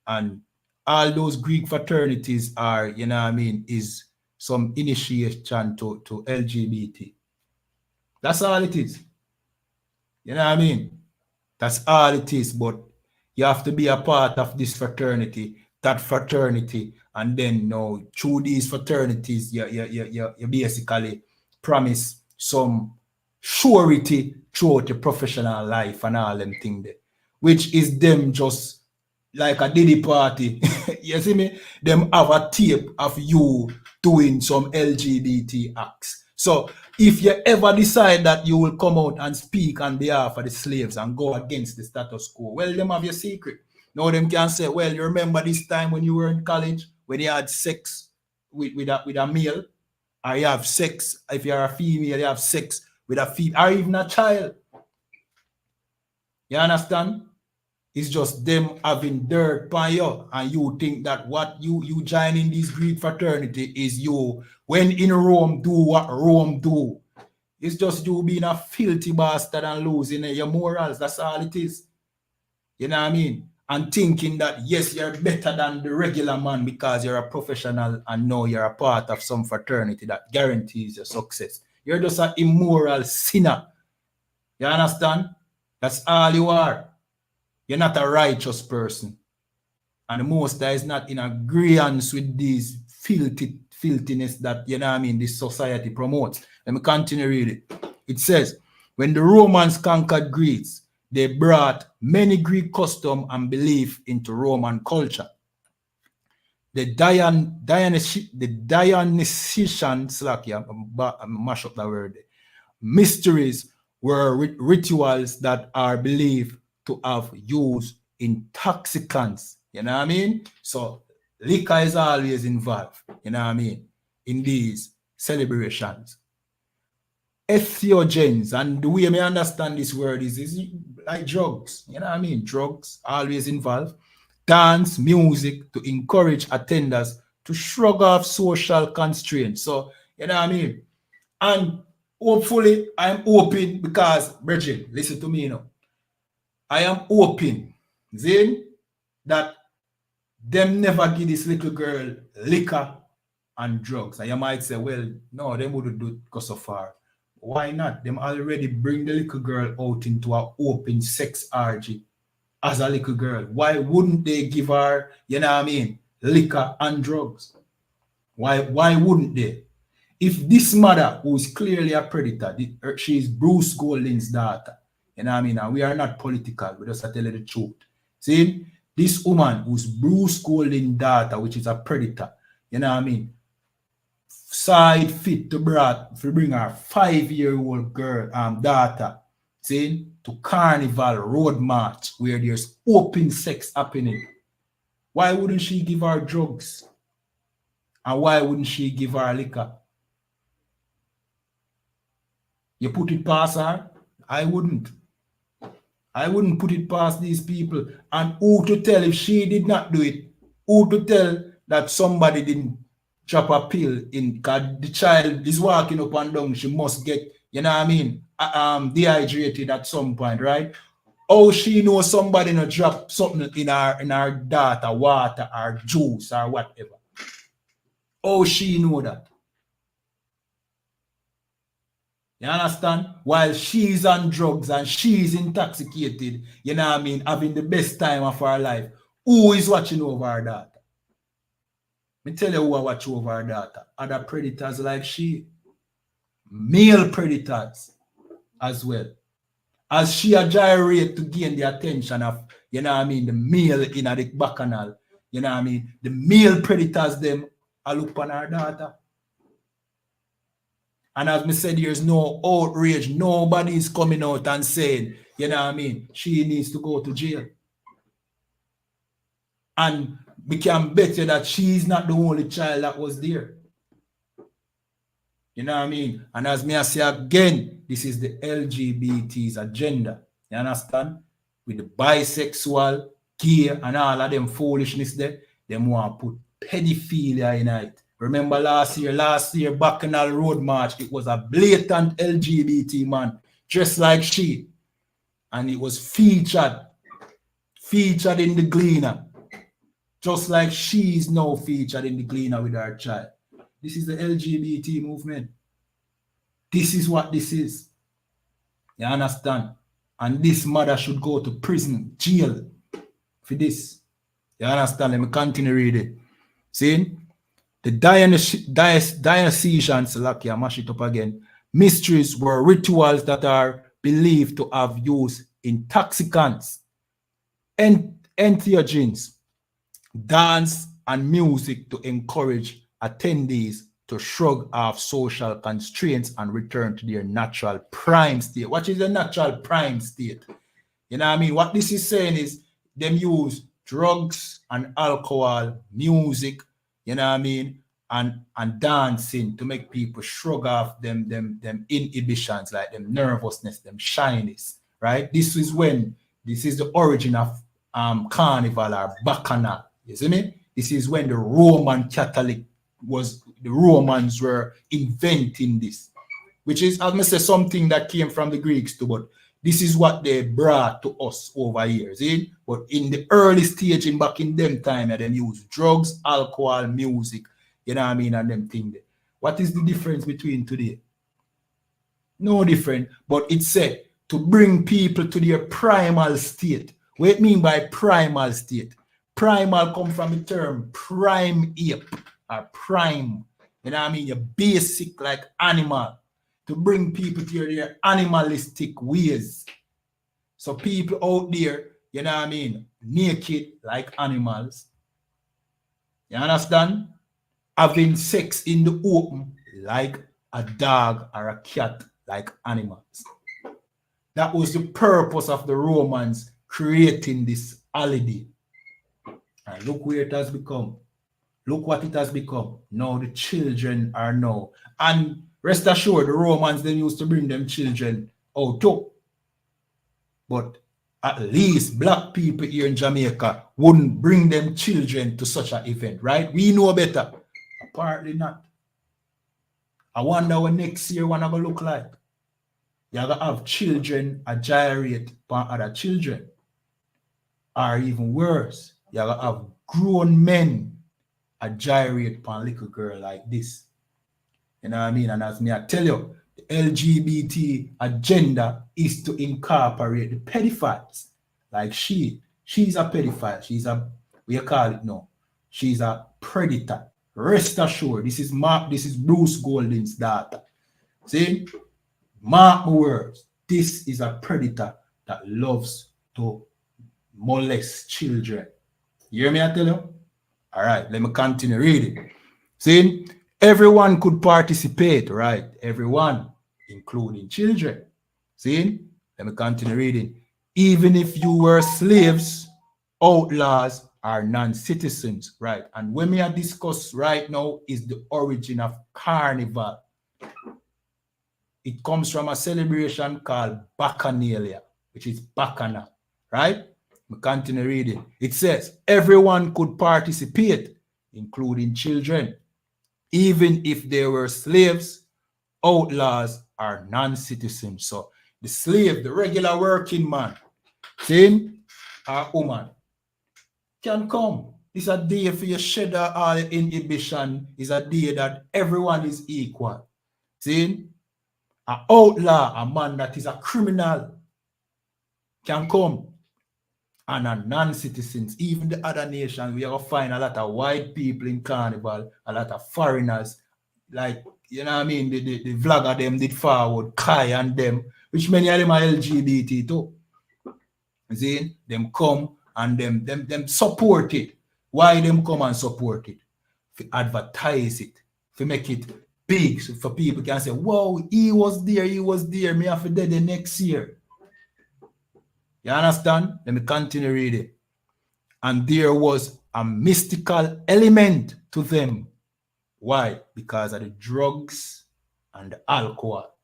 And all those Greek fraternities are, you know what I mean, is some initiation to LGBT. That's all it is. You know what I mean? That's all it is. But you have to be a part of this fraternity that fraternity, and then now through these fraternities, you basically promise some surety throughout your professional life and all them things there, which is them just like a Diddy party. You see me? Them have a tape of you doing some LGBT acts. So if you ever decide that you will come out and speak on behalf of the slaves and go against the status quo, well, them have your secret. Now them can say, well, you remember this time when you were in college, when you had sex with a male, or you have sex, if you're a female, you have sex with a female, or even a child. You understand? It's just them having dirt by you, and you think that what you join in this Greek fraternity is you, when in Rome, do what Rome do. It's just you being a filthy bastard and losing your morals. That's all it is. You know what I mean? And thinking that, yes, you're better than the regular man because you're a professional and now you're a part of some fraternity that guarantees your success. You're just an immoral sinner. You understand? That's all you are. You're not a righteous person. And the Most High is not in agreement with these filthiness that, you know what I mean, this society promotes. Let me continue reading. It says, when the Romans conquered Greece, they brought many Greek custom and belief into Roman culture. The Dionysian, mash up that word, mysteries were rituals that are believed to have used intoxicants. You know what I mean? So liquor is always involved, you know what I mean, in these celebrations. Entheogens, and the way I understand this word is like drugs, you know what I mean? Drugs always involved. Dance, music to encourage attenders to shrug off social constraints. So, you know what I mean? And hopefully I'm open because, Bridget, listen to me now. I am open, Zane, that them never give this little girl liquor and drugs. And you might say, well, no, them wouldn't do it go so far. Why not? Them already bring the little girl out into an open sex orgy as a little girl. Why wouldn't they give her, you know what I mean, liquor and drugs? Why wouldn't they? If this mother, who is clearly a predator, she is Bruce Golding's daughter, you know what I mean, and we are not political, we just tell you the truth. See, this woman who's Bruce Golding's daughter, which is a predator, you know what I mean, side fit to bring her 5-year-old girl, daughter, see, to Carnival Road March where there's open sex happening. Why wouldn't she give her drugs? And why wouldn't she give her liquor? You put it past her? I wouldn't. I wouldn't put it past these people. And who to tell if she did not do it? Who to tell that somebody didn't drop a pill in? Because the child is walking up and down. She must get, you know what I mean, dehydrated at some point, right? Oh, she knows somebody not drop something in her daughter, water or juice or whatever. Oh, she know that. You understand? While she's on drugs and she's intoxicated, you know what I mean, having the best time of her life, who is watching over her daughter? Me tell you who are watching over her daughter. Other predators like she. Male predators as well. As she a gyrate to gain the attention of, you know what I mean, the male in the bacchanal, you know what I mean, the male predators them are look on her daughter. And as me said, there's no outrage. Nobody is coming out and saying, you know what I mean, she needs to go to jail. And we can bet you that she's not the only child that was there. You know what I mean? And as me I say again, this is the LGBT's agenda. You understand? With the bisexual, gay, and all of them foolishness there, they want to put pedophilia in it. Remember last year, Bacchanal Road March, it was a blatant LGBT man, dressed like she. And it was featured in the Gleaner. Just like she's now featured in the Gleaner with her child. This is the LGBT movement. This is what this is. You understand? And this mother should go to prison, jail for this. You understand? Let me continue reading. See? The Dionysian, Salaki, I mash it up again. Mysteries were rituals that are believed to have used intoxicants, entheogens, dance, and music to encourage attendees to shrug off social constraints and return to their natural prime state. What is the natural prime state? You know what I mean? What this is saying is them use drugs and alcohol, music, you know what I mean, and dancing to make people shrug off them inhibitions, like them nervousness, them shyness, right? This is the origin of Carnival or Bacchus. You see me? This is when the Romans were inventing this, which is, as I say, something that came from the Greeks too, but this is what they brought to us over here. See? But in the early stage, back in them time, they use drugs, alcohol, music, you know what I mean, and them things. What is the difference between today? No different, but it said to bring people to their primal state. What it mean by primal state? Primal come from the term prime ape or prime. You know what I mean? You're basic like animal. To bring people to their animalistic ways. So people out there, you know what I mean, naked like animals. You understand? Having sex in the open like a dog or a cat like animals. That was the purpose of the Romans creating this holiday. And look where it has become. Look what it has become. Now the children are now. And rest assured, the Romans, they used to bring them children out too. But at least black people here in Jamaica wouldn't bring them children to such an event, right? We know better. Apparently not. I wonder what next year wanna go look like. You're gonna have children a gyrate upon other children. Or even worse, you're gonna have grown men a gyrate upon a little girl like this. You know what I mean? And as me I tell you, the LGBT agenda is to incorporate the pedophiles. Like she's a pedophile. She's a, what you call it now? She's a predator. Rest assured, this is Bruce Golding's daughter. See? Mark my words. This is a predator that loves to molest children. You hear me I tell you? All right, let me continue reading. See? Everyone could participate, right? Everyone, including children. See? Let me continue reading. Even if you were slaves, outlaws, or non-citizens, right? And when we are discuss right now is the origin of Carnival. It comes from a celebration called Bacchanalia, which is Bacchanal, right? We continue reading. It says, everyone could participate, including children, even if they were slaves, outlaws, or non-citizens. So the slave, the regular working man, see, or woman, can come. It's a day for you shed all inhibition. It's a day that everyone is equal. See, an outlaw, a man that is a criminal, can come. And a non-citizens, even the other nations, we are going to find a lot of white people in Carnival, a lot of foreigners, like, you know what I mean, the vlogger them did forward, Kai and them, which many of them are LGBT too. See, them come and them support it. Why them come and support it? To advertise it, to make it big, so for people can say, whoa, he was there, me have to do the next year. You understand? Let me continue reading. And there was a mystical element to them. Why? Because of the drugs and the alcohol.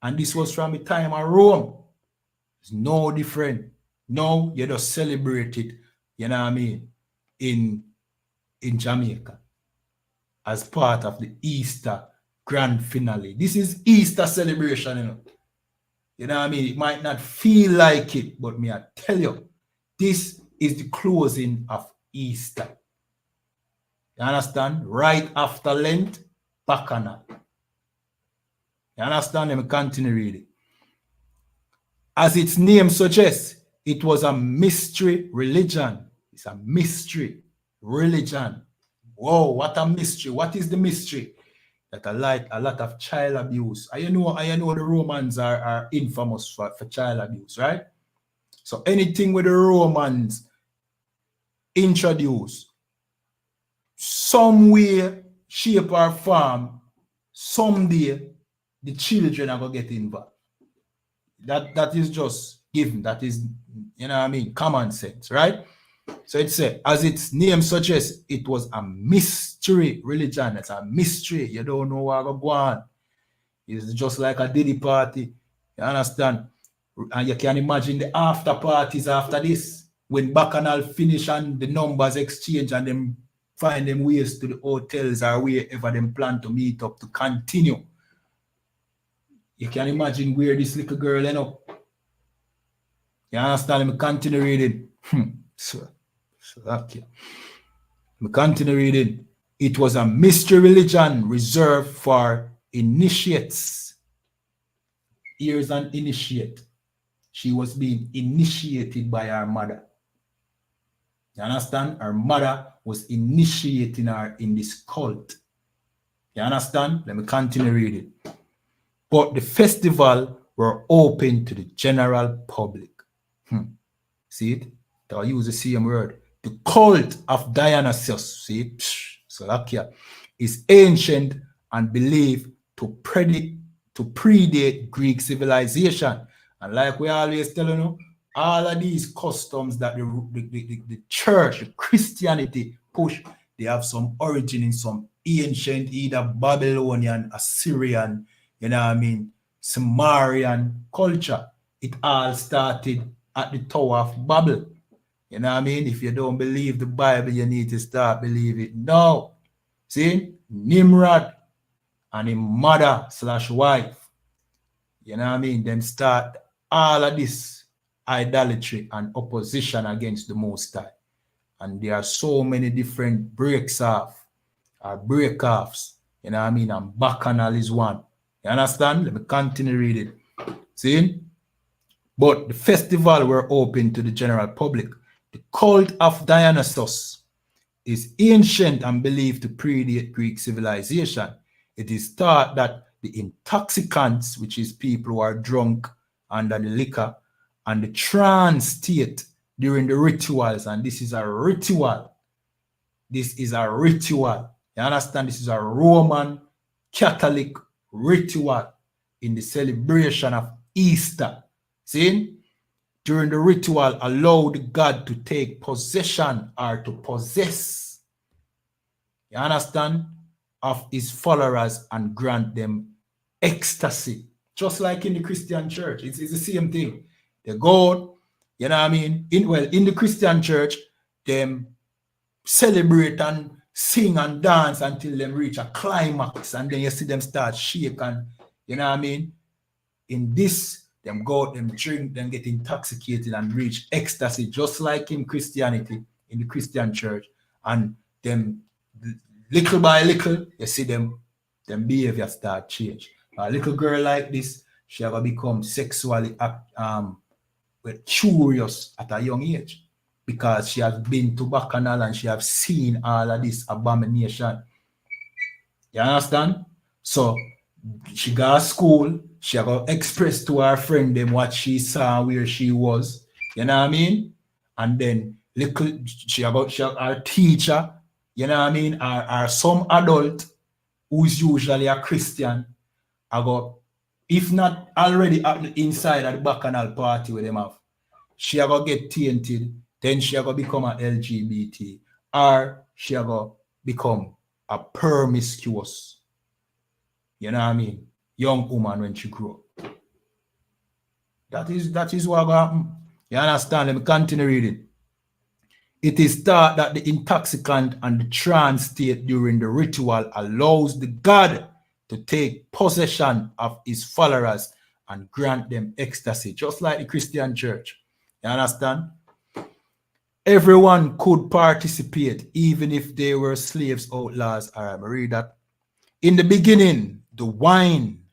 And this was from the time of Rome. It's no different. No, you just celebrate it, you know what I mean, in Jamaica as part of the Easter grand finale. This is Easter celebration, you know. You know what I mean? It might not feel like it, but me I tell you, this is the closing of Easter. You understand? Right after Lent, Bacchanal. You understand? Let me continue reading. As its name suggests, it was a mystery religion. It's a mystery religion. Whoa, what a mystery. What is the mystery? That a lot of child abuse. I know the Romans are infamous for child abuse, right? So anything with the Romans introduce, some way, shape or form, someday the children are gonna get involved. That is just given. That is, you know what I mean, common sense, right? So it's as its name suggests, it was a mystery religion. It's a mystery. You don't know what go on. It's just like a Diddy party. You understand? And you can imagine the after parties after this, when Bacchanal finish and the numbers exchange and them find them ways to the hotels or wherever them plan to meet up to continue. You can imagine where this little girl end up. You understand? Let me continue reading. So okay. We continue reading. It was a mystery religion reserved for initiates. Here's an initiate. She was being initiated by her mother. You understand? Her mother was initiating her in this cult. You understand? Let me continue reading. But the festival were open to the general public. See it? I'll use the same word. The cult of Dionysus, see, Slovakia, is ancient and believed to predate Greek civilization. And like we always tell you, all of these customs that the church, the Christianity push, they have some origin in some ancient, either Babylonian, Assyrian, you know what I mean, Sumerian culture. It all started at the Tower of Babel. You know what I mean? If you don't believe the Bible, you need to start believing it now. See? Nimrod and his mother/wife. You know what I mean? Them start all of this idolatry and opposition against the Most High. And there are so many different break-offs. You know what I mean? And Bacchanal is one. You understand? Let me continue reading. See? But the festival were open to the general public. The cult of Dionysus is ancient and believed to predate Greek civilization. It is thought that the intoxicants, which is people who are drunk under the liquor, and the trance state during the rituals, and this is a ritual. This is a ritual. You understand? This is a Roman Catholic ritual in the celebration of Easter. See? During the ritual, allowed God to take possession or to possess, you understand, of his followers and grant them ecstasy. Just like in the Christian church. It's the same thing. They go, you know what I mean? In the Christian church, them celebrate and sing and dance until them reach a climax. And then you see them start shake and, you know what I mean? In this, them go out, them drink, them get intoxicated and reach ecstasy, just like in Christianity, in the Christian church. And them, little by little, you see them behavior start change. A little girl like this, she ever become sexually curious at a young age because she has been to Bacchanal and she has seen all of this abomination. You understand? So she got to school, she got express to her friend them what she saw where she was. You know what I mean? And then she got her teacher, you know what I mean, or some adult who's usually a Christian, if not already inside at the Bacchanal party with them have, she got get tainted, then she got become a LGBT, or she got become a promiscuous, you know what I mean, young woman when she grew up. That is what happened. You understand? Let me continue reading. It is thought that the intoxicant and the trance state during the ritual allows the god to take possession of his followers and grant them ecstasy, just like the Christian church. You understand? Everyone could participate, even if they were slaves, outlaws. All right, I read that. In the beginning, the wine,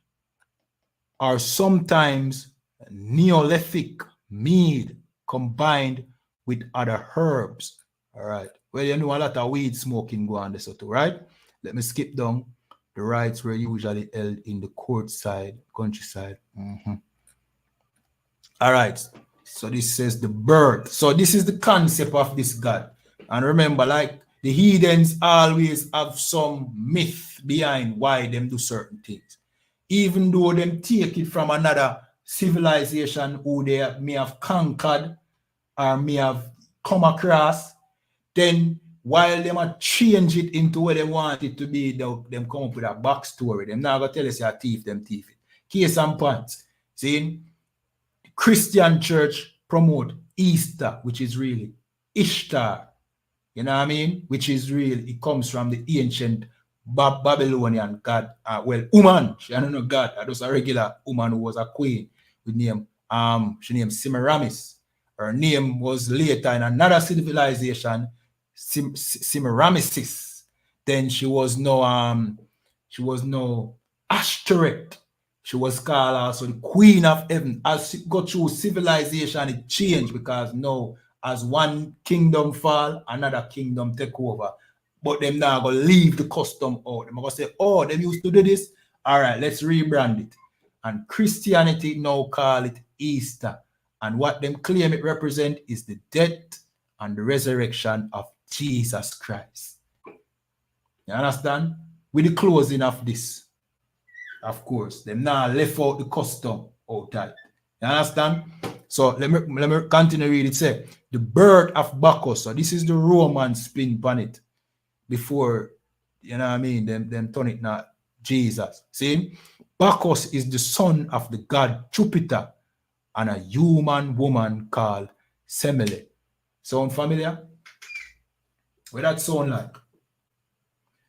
or sometimes Neolithic mead combined with other herbs, All right. Well, you know a lot of weed smoking go on this too, right? Let me skip down. The rights were usually held in the courtside, countryside. All right. So this says the birth. So this is the concept of this God. And remember, like the heathens always have some myth behind why them do certain things. Even though them take it from another civilization who they may have conquered or may have come across, then while them a change it into what they want it to be, them come up with a backstory. Them not gonna tell us a thief, them thief it. Case and point. See, Christian church promote Easter, which is really Ishtar. You know what I mean? Which is real. It comes from the ancient Babylonian god. Woman. She don't know God. That was a regular woman who was a queen with name. She named Semiramis. Her name was later in another civilization, Semiramis. Then she was no Ashtoreth. She was called also the Queen of Heaven. As she got through civilization, it changed because now, as one kingdom fall, another kingdom take over. But them now going to leave the custom out. They're going to say, oh, they used to do this. All right, let's rebrand it. And Christianity now call it Easter. And what them claim it represent is the death and the resurrection of Jesus Christ. You understand? With the closing of this, of course, them now left out the custom outside. You understand? So let me continue read it. Say the birth of Bacchus. So this is the Roman spin on it before, you know what I mean, them turn it now Jesus. See, Bacchus is the son of the god Jupiter and a human woman called Semele. Sound familiar? What that sound like?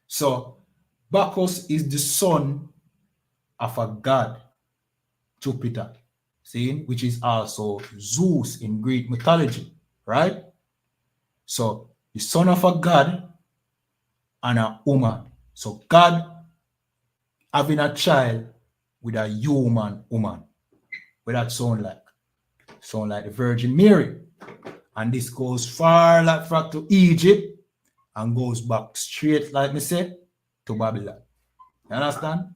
So Bacchus is the son of a god, Jupiter, see, which is also Zeus in Greek mythology, right? So the son of a god and a woman. So God having a child with a human woman. What that sound like? Sound like the Virgin Mary. And this goes far like back to Egypt and goes back straight, like me say, to Babylon. You understand?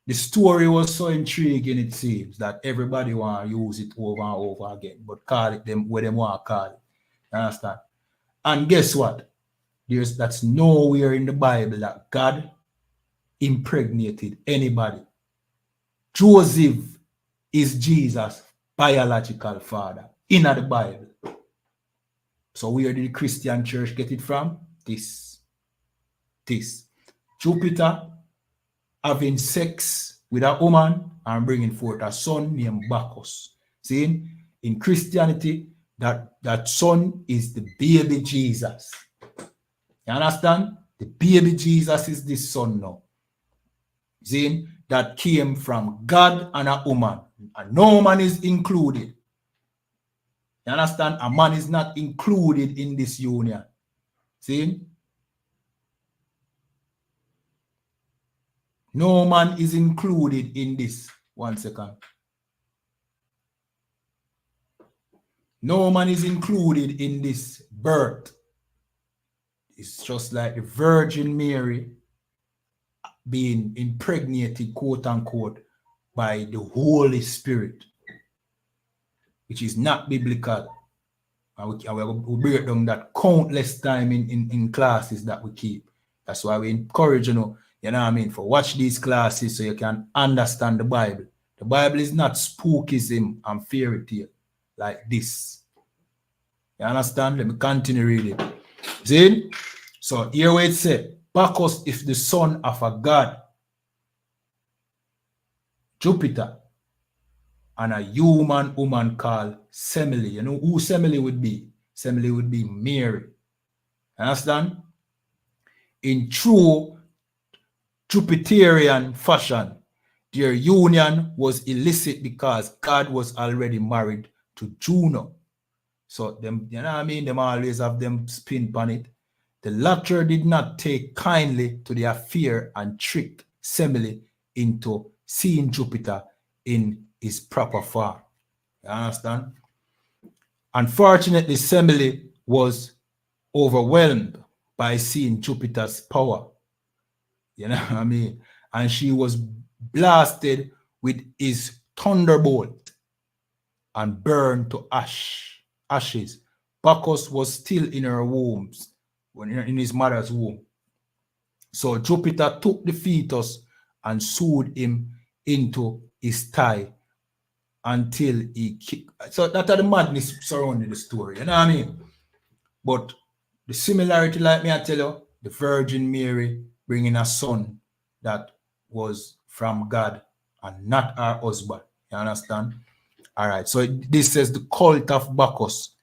The story was so intriguing, it seems, that everybody want to use it over and over again, but call it them where they want to call it. You understand? And guess what? That's nowhere in the Bible that God impregnated anybody. Joseph is Jesus' biological father in the Bible. So where did the Christian church get it from? This. Jupiter having sex with a woman and bringing forth a son named Bacchus. See, in Christianity, that son is the baby Jesus. You understand? The baby Jesus is this son now. See, that came from God and a woman. And no man is included. You understand? A man is not included in this union. See? No man is included in this. 1 second. No man is included in this birth. It's just like the Virgin Mary being impregnated, quote unquote, by the Holy Spirit, which is not biblical. And we break down that countless time in classes that we keep. That's why we encourage, you know what I mean, for watch these classes so you can understand the Bible. The Bible is not spookism and fairy tale like this. You understand? Let me continue reading. See? So here where it says, Bacchus is the son of a god, Jupiter, and a human woman called Semele. You know who Semele would be? Semele would be Mary. Understand? In true Jupiterian fashion, their union was illicit because God was already married to Juno. So them, you know what I mean? Them always have them spin on it. The latter did not take kindly to the affair and tricked Semele into seeing Jupiter in his proper form. You understand? Unfortunately, Semele was overwhelmed by seeing Jupiter's power. You know what I mean? And she was blasted with his thunderbolt and burned to ashes. Bacchus was still in her womb, in his mother's womb. So Jupiter took the fetus and sewed him into his thigh until he kicked. So that's the madness surrounding the story, you know what I mean? But the similarity, like me, I tell you, the Virgin Mary bringing a son that was from God and not her husband. You understand? All right. So this says the cult of Bacchus.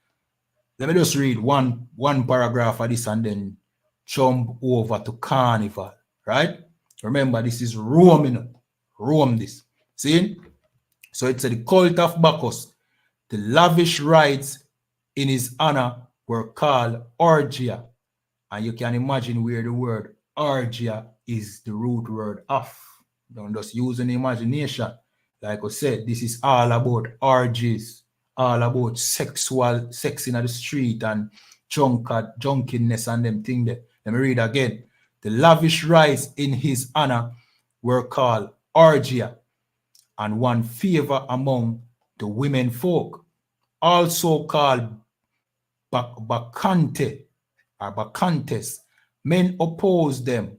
Let me just read one paragraph of this and then jump over to Carnival. Right? Remember, this is Rome, you know? Rome this. See? So it said the cult of Bacchus. The lavish rites in his honor were called orgia. And you can imagine where the word orgia is the root word of. Don't just use an imagination. Like I said, this is all about orgies, all about sex in the street and drunkenness and them things there. Let me read again. The lavish rites in his honor were called orgia, and one favor among the women folk, also called Bacchante or Bacchantes. Men opposed them.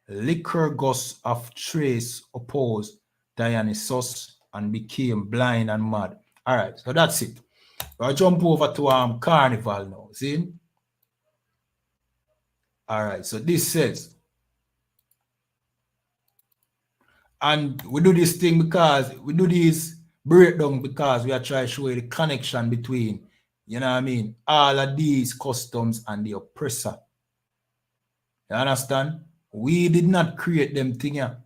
Lycurgus of Thrace opposed Dionysus and became blind and mad. All right, so that's it. I'll jump over to Carnival now. See? All right, so this says, and we do this thing because we do this breakdown because we are trying to show you the connection between, you know what I mean, all of these customs and the oppressor. You understand? We did not create them thing here.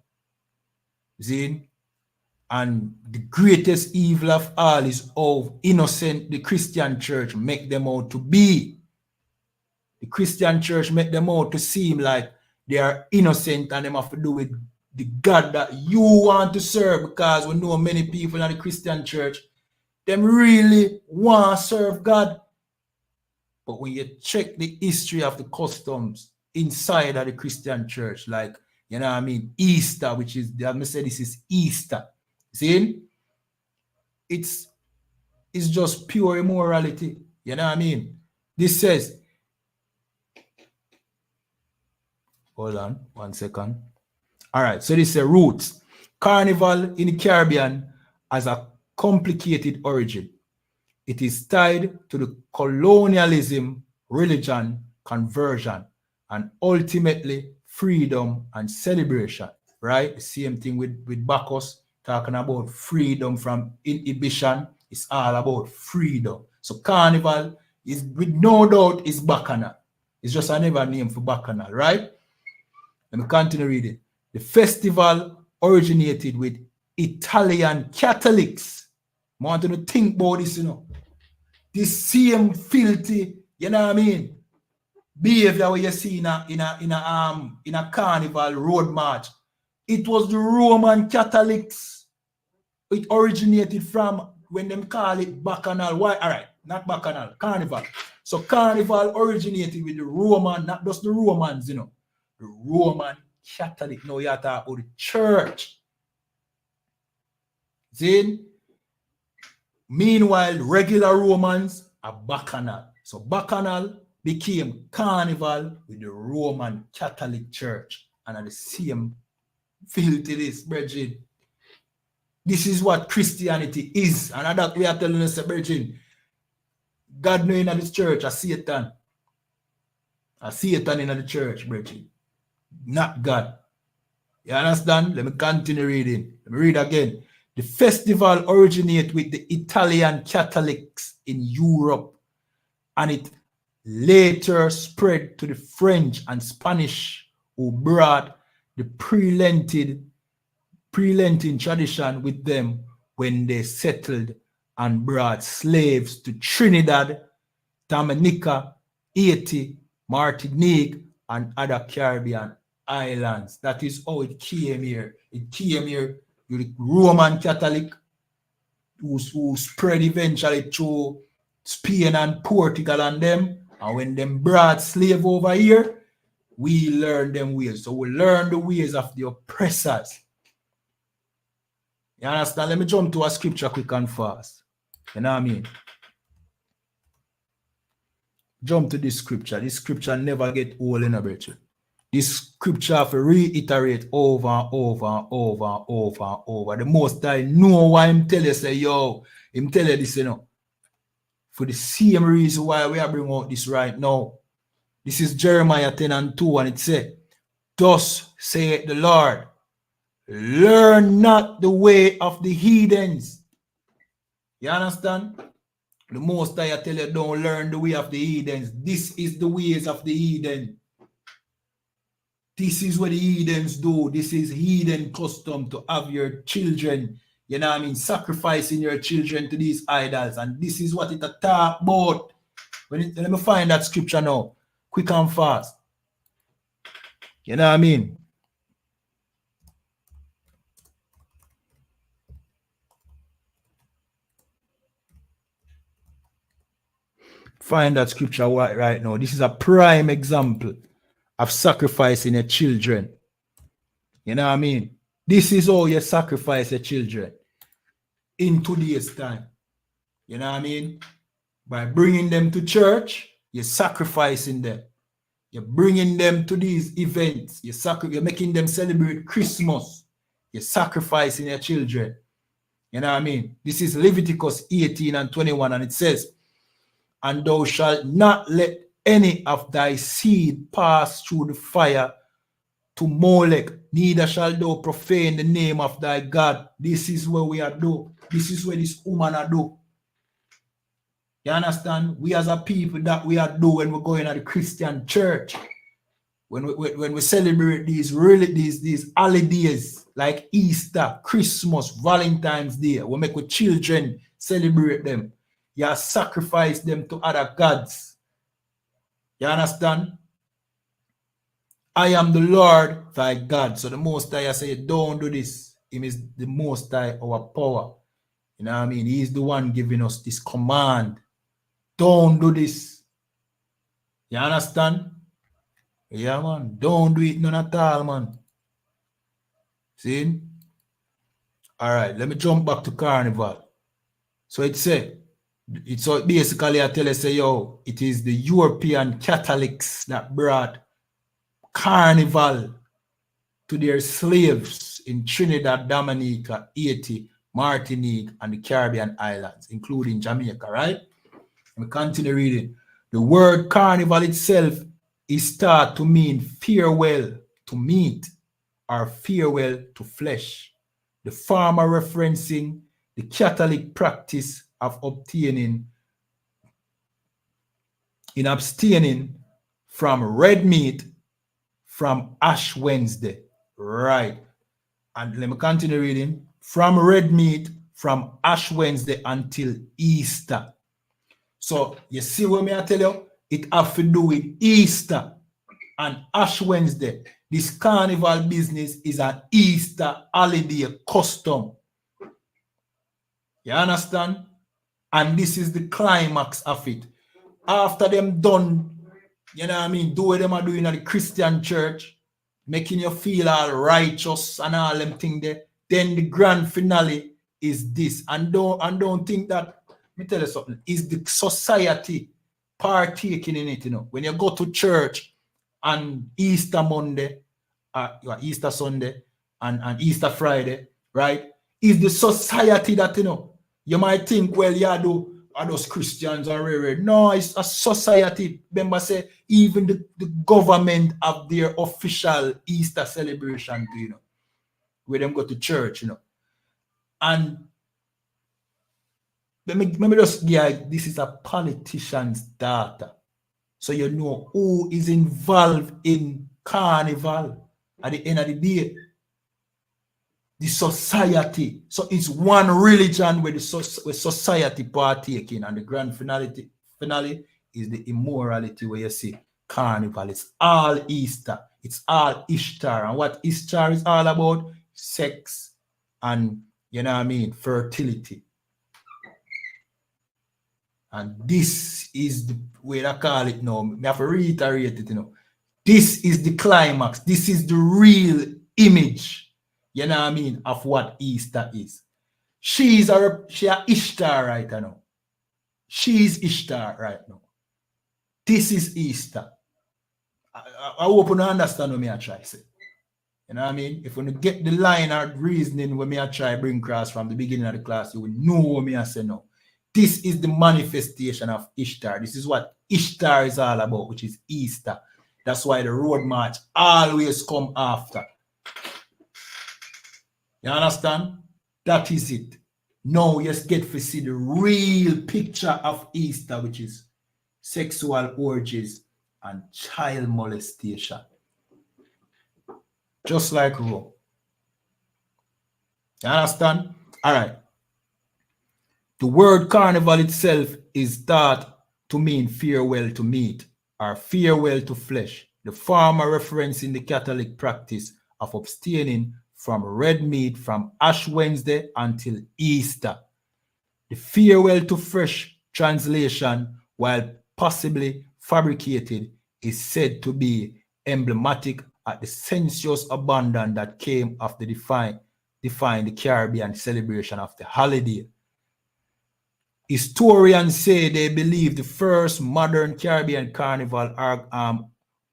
See? And the greatest evil of all is how innocent the Christian church make them out to be. The Christian church make them out to seem like they are innocent and them have to do with the God that you want to serve, because we know many people in the Christian church, them really want to serve God. But when you check the history of the customs inside of the Christian church, like, you know what I mean, Easter, which is, I'm going to say this is Easter. See? It's just pure immorality. You know what I mean? This says, hold on 1 second. All right, so this is roots. Carnival in the Caribbean has a complicated origin. It is tied to the colonialism, religion, conversion, and ultimately freedom and celebration, right? The same thing with Bacchus, talking about freedom from inhibition. It's all about freedom. So Carnival is, with no doubt, is Bacchanal. It's just another name for Bacchanal, right? Let me continue reading. The festival originated with Italian Catholics. I want you to think about this, you know. This same filthy, you know what I mean, behavior what you see in a carnival road march. It was the Roman Catholics. It originated from when them call it Bacchanal. Why? All right, not Bacchanal, Carnival. So Carnival originated with the Roman, not just the Romans, you know. The Roman Catholic. Now you are talking about the church. See? Meanwhile, regular Romans are Bacchanal. So Bacchanal became Carnival with the Roman Catholic Church. And at the same field to this, brethren. This is what Christianity is. And that we are telling us, brethren, God knowing in this church, a Satan. A Satan in the church, brethren. Not God. You understand? Let me continue reading. Let me read again. The festival originated with the Italian Catholics in Europe, and it later spread to the French and Spanish, who brought the pre-Lenten tradition with them when they settled and brought slaves to Trinidad, Dominica, Haiti, Martinique, and other Caribbean islands. That is how it came here. It came here with the Roman Catholic who spread eventually through Spain and Portugal and them, And when them brought slave over here, we learn them ways. So we learn the ways of the oppressors. You understand? Let me jump to a scripture quick and fast. You know what I mean? Jump to this scripture. This scripture never get old in a brethren. This scripture have to reiterate over and over and over and over and over. The most I know why him tell you, say, yo, him tell you this, you know. For the same reason why we are bringing out this right now. This is Jeremiah 10:2, and it says, thus saith the Lord, learn not the way of the heathens. You understand? The most I tell you, don't learn the way of the heathens. This is the ways of the heathen. This is what the heathens do. This is heathen custom to have your children, you know what I mean, sacrificing your children to these idols. And this is what it talk about. Let me find that scripture now, quick and fast. You know what I mean? Find that scripture right now. This is a prime example of sacrificing your children. You know what I mean? This is how you sacrifice your children in today's time. You know what I mean? By bringing them to church, you're sacrificing them. You're bringing them to these events. You're making them celebrate Christmas. You're sacrificing your children. You know what I mean? This is Leviticus 18:21, and it says, and thou shalt not let any of thy seed pass through the fire to Molech, neither shalt thou profane the name of thy God. This is what we are do. This is what this woman are do. You understand? We as a people that we are do when we're going to the Christian church. When we celebrate these holidays like Easter, Christmas, Valentine's Day, we make with children celebrate them. You sacrifice them to other gods. You understand? I am the Lord thy God. So the Most High say, don't do this. Him is the Most High, our power. You know what I mean? He is the one giving us this command. Don't do this. You understand? Yeah, man. Don't do it none at all, man. See? All right, let me jump back to Carnival. So it said, so basically I tell you, say, yo, it is the European Catholics that brought Carnival to their slaves in Trinidad, Dominica, Haiti, Martinique, and the Caribbean islands, including Jamaica, right? And we continue reading. The word carnival itself is thought to mean farewell to meat or farewell to flesh. The former referencing the Catholic practice of abstaining from red meat from Ash Wednesday. Right. And let me continue reading. From red meat from Ash Wednesday until Easter. So you see what me I tell you? It have to do with Easter and Ash Wednesday. This carnival business is an Easter holiday custom. You understand? And this is the climax of it. After them done, you know what I mean, do what them are doing at the Christian church, making you feel all righteous and all them things there, then the grand finale is this. And don't think that, let me tell you something, is the society partaking in it, you know. When you go to church on Easter Monday, Easter Sunday, and Easter Friday, right? Is the society that, you know, you might think, well, yeah, are those Christians are rare. No, it's a society. Remember, say, even the government have their official Easter celebration, you know, where them go to church, you know. And let me just, yeah, this is a politician's data. So you know who is involved in carnival at the end of the day. The society. So it's one religion where the society partaking, and the grand finale is the immorality where you see carnival. It's all Easter. It's all Ishtar. And what Ishtar is all about? Sex and, you know what I mean, fertility. And this is the way I call it now. I have to reiterate it, you know. This is the climax. This is the real image, you know what I mean, of what Easter is. She is Ishtar right now. She is Ishtar right now. This is Easter. I hope you understand what me I try to say. You know what I mean? If you get the line or reasoning when me I try bring across from the beginning of the class, you will know what me I say now. This is the manifestation of Ishtar. This is what Ishtar is all about, which is Easter. That's why the road march always come after. You understand? That is it. Now you get to see the real picture of Easter, which is sexual orgies and child molestation. Just like Rome. You understand? All right. The word carnival itself is thought to mean farewell to meat or farewell to flesh. The former reference in the Catholic practice of abstaining from red meat from Ash Wednesday until Easter. The farewell to fresh translation, while possibly fabricated, is said to be emblematic at the sensuous abandon that came after define the Caribbean celebration of the holiday. Historians say they believe the first modern Caribbean carnival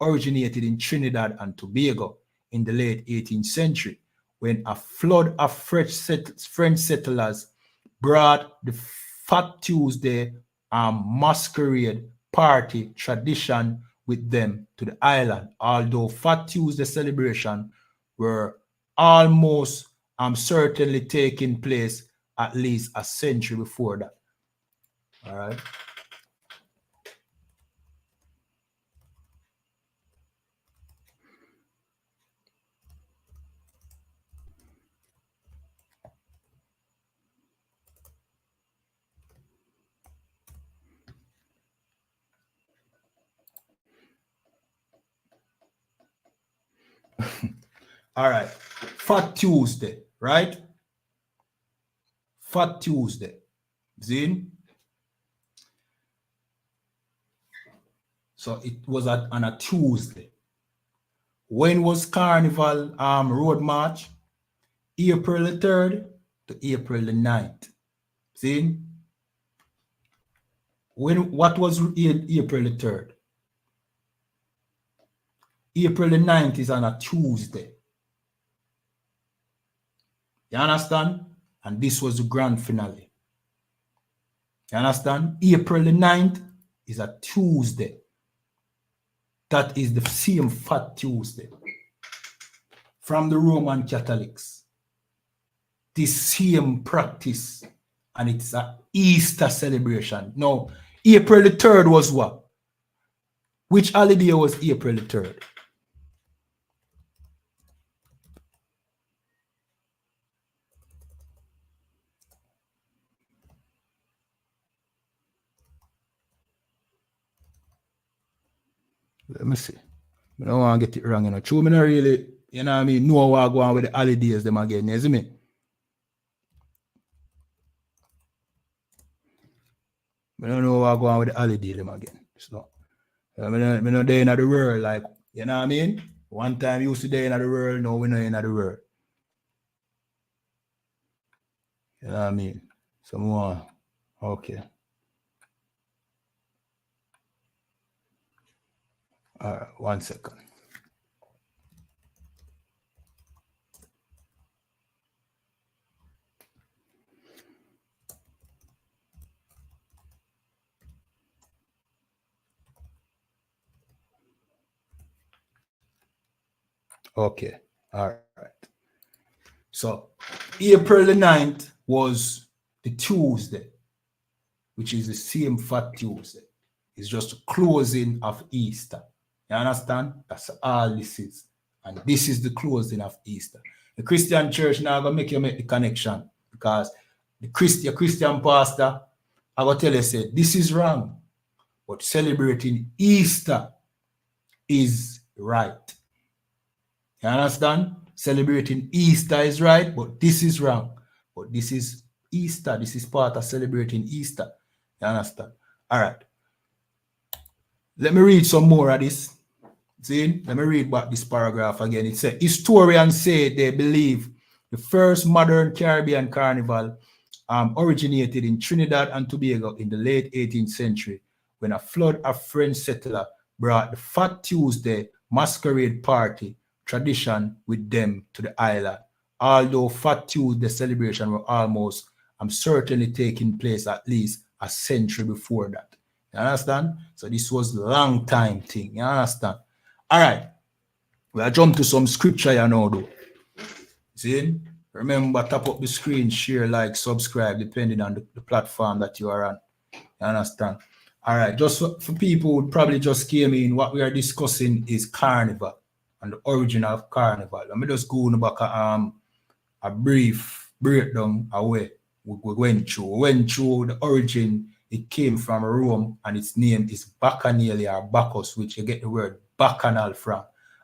originated in Trinidad and Tobago in the late 18th century, when a flood of French settlers brought the Fat Tuesday masquerade party tradition with them to the island, although Fat Tuesday celebration were almost certainly taking place at least a century before that. All right. All right. Fat Tuesday, right? Fat Tuesday. Zin? So it was on a Tuesday. When was Carnival road march? April the 3rd to April the 9th. See? What was April the 3rd? April the 9th is on a Tuesday. You understand? And this was the grand finale. You understand? April the 9th is a Tuesday. That is the same Fat Tuesday from the Roman Catholics. This same practice, and it's an Easter celebration. Now, April the 3rd was what? Which holiday was April the 3rd? Let me see. I don't want to get it wrong, you know. True, me not really, you know what I mean, know what I go on with the holidays them again, you see me? I don't know what I go on with the holiday them again. So, I'm not there in the world, like, you know what I mean? One time you used to there in the world, now we're not in the world. You know what I mean? So more, okay. All right, 1 second. Okay, all right. So April the 9th was the Tuesday, which is the same Fat Tuesday. It's just the closing of Easter. You understand? That's all this is. And this is the closing of Easter. The Christian church now going to make the connection, because the Christian pastor, I going to tell you, say, this is wrong. But celebrating Easter is right. You understand? Celebrating Easter is right, but this is wrong. But this is Easter. This is part of celebrating Easter. You understand? All right. Let me read some more of this. See, let me read back this paragraph again. It says, historians say they believe the first modern Caribbean carnival originated in Trinidad and Tobago in the late 18th century when a flood of French settlers brought the Fat Tuesday masquerade party tradition with them to the island. Although Fat Tuesday celebration were almost certainly taking place at least a century before that. You understand? So this was a long time thing. You understand? All right. We'll jump to some scripture you know though. See? Remember, tap up the screen, share, like, subscribe, depending on the platform that you are on. You understand? All right. Just for people who probably just came in, what we are discussing is Carnival and the origin of Carnival. Let me just go in back a brief breakdown away. We went through the origin. It came from Rome and its name is Bacchanalia or Bacchus, which you get the word bacchanal from.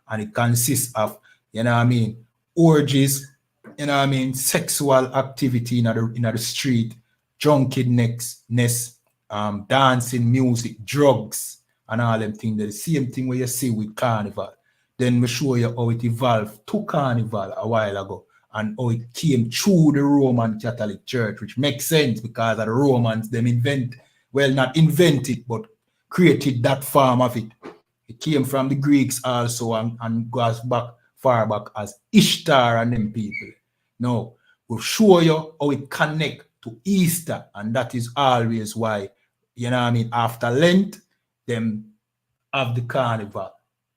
And it consists of, you know what I mean, orgies, you know what I mean, sexual activity in the street, drunkenness, dancing, music, drugs, and all them things. The same thing where you see with Carnival. Then we show you how it evolved to Carnival a while ago and how it came through the Roman Catholic Church, which makes sense because of the Romans, them not invented, but created that form of it. It came from the Greeks also and goes back far back as Ishtar and them people. Now, we'll show you how it connects to Easter, and that is always why, you know what I mean, after Lent, them have the Carnival.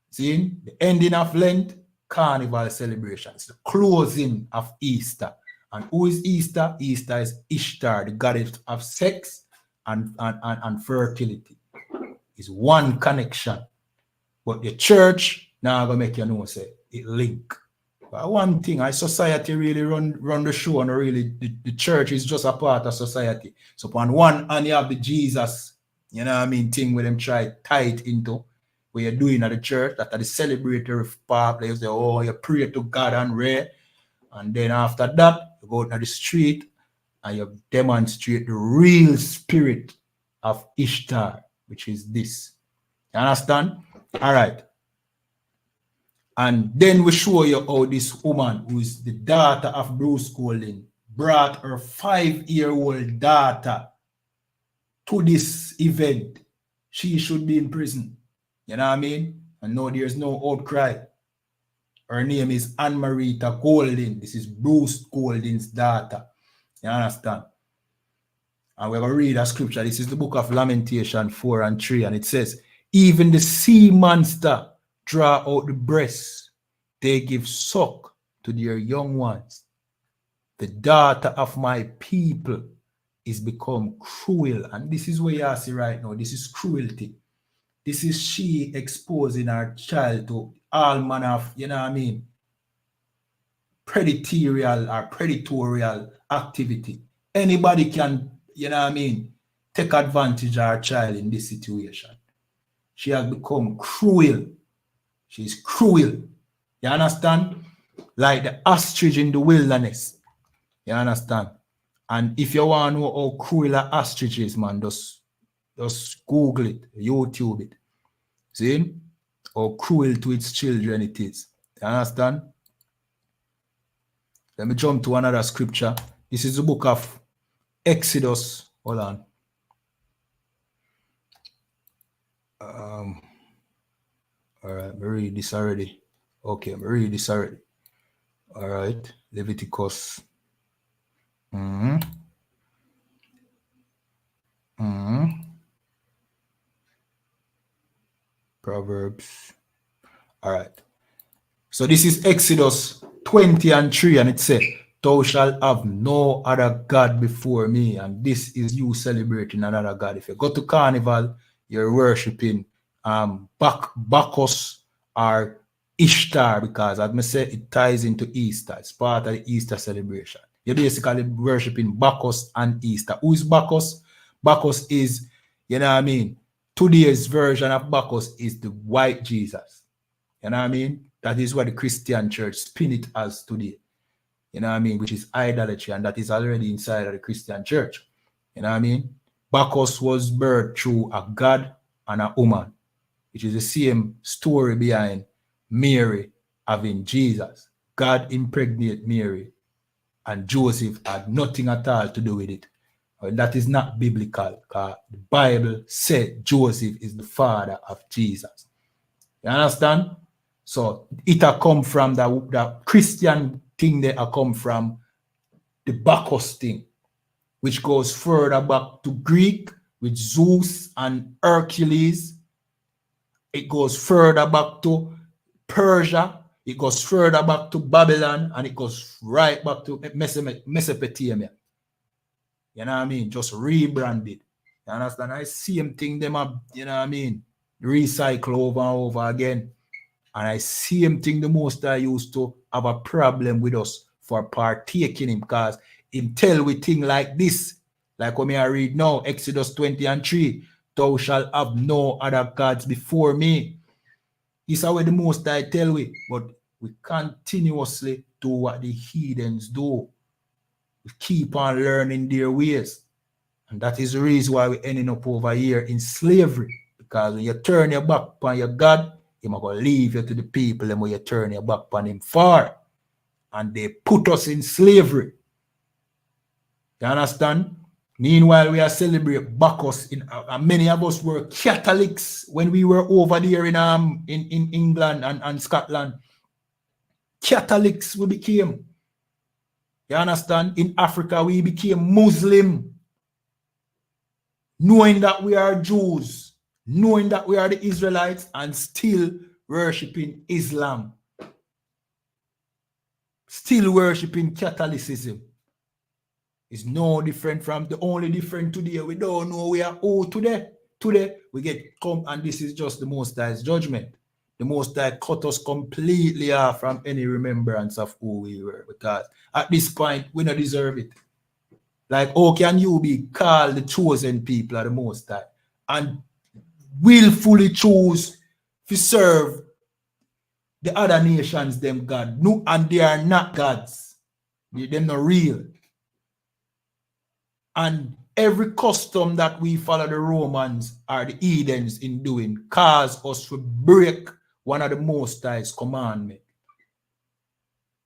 See, the ending of Lent, Carnival celebrations, the closing of Easter. And who is Easter? Easter is Ishtar, the goddess of sex and fertility. It's one connection. But the church now gonna make you know say it link. But one thing, society really run the show, and really the church is just a part of society. So on one hand you have the Jesus, you know what I mean, thing where them try tie it into what you're doing at the church, that are the celebratory part. They say, oh, you pray to God and pray, and then after that you go out to the street and you demonstrate the real spirit of Ishtar, which is this. You understand? All right. And then we show you how this woman, who is the daughter of Bruce Golding, brought her 5-year-old daughter to this event. She should be in prison. You know what I mean? And no, there's no outcry. Her name is Anne-Marita Golding. This is Bruce Golding's daughter. You understand? And we're going to read a scripture. This is the book of Lamentation 4 and 3. And it says, even the sea monster draw out the breasts. They give suck to their young ones. The daughter of my people is become cruel. And this is what you see right now. This is cruelty. This is she exposing her child to all manner of, you know what I mean, predatorial activity. Anybody can, you know what I mean, take advantage of her child in this situation. She has become cruel. She's cruel. You understand? Like the ostrich in the wilderness. You understand? And if you want to know how cruel an ostrich is, man, just Google it, YouTube it. See? How cruel to its children it is. You understand? Let me jump to another scripture. This is the book of Exodus. Hold on. All right, I read this already. Okay, I read this already. All right, Leviticus. Proverbs. All right. So this is Exodus 20 and 3, and it says, thou shalt have no other God before me. And this is you celebrating another God. If you go to Carnival, you're worshiping Bacchus or Ishtar, because as I said, it ties into Easter. It's part of the Easter celebration. You're basically worshiping Bacchus and Easter. Who is Bacchus? Bacchus is, you know what I mean, today's version of Bacchus is the white Jesus. You know what I mean? That is what the Christian church spin it as today. You know what I mean? Which is idolatry, and that is already inside of the Christian church. You know what I mean? Bacchus was birthed through a god and a woman. which is the same story behind Mary having Jesus. God impregnated Mary, and Joseph had nothing at all to do with it. That is not biblical, because the Bible said Joseph is the father of Jesus. You understand? So it has come from the Christian thing that has come from the Bacchus thing, which goes further back to Greek with Zeus and Hercules. It goes further back to Persia. It goes further back to Babylon, and it goes right back to Mesopotamia. You know what I mean? Just rebranded. You understand? I same thing them up, you know what I mean? Recycle over and over again. And I same thing the most I used to have a problem with us for partaking him, because him tell we thing like this. Like when I read now, Exodus 20:3, thou shalt have no other gods before me. This is how the most I tell we, but we continuously do what the heathens do. We keep on learning their ways. And that is the reason why we're ending up over here in slavery. Because when you turn your back on your God, He's going to leave you to the people, and when you turn your back on him far. And they put us in slavery. You understand? Meanwhile, we are celebrating Bacchus. Many of us were Catholics when we were over there in England and Scotland. Catholics we became. You understand? In Africa, we became Muslim. Knowing that we are Jews. Knowing that we are the Israelites and still worshiping Islam. Still worshiping Catholicism. It's no different from the only different today. We don't know we are all today. Today we get come, and this is just the Most High's judgment. The Most High cut us completely off from any remembrance of who we were, because at this point we don't deserve it. Like, how can you be called the chosen people of the Most High and willfully choose to serve the other nations, them God? No, and they are not gods. They're not real. And every custom that we follow the Romans or the heathens in doing cause us to break one of the Most High's commandments.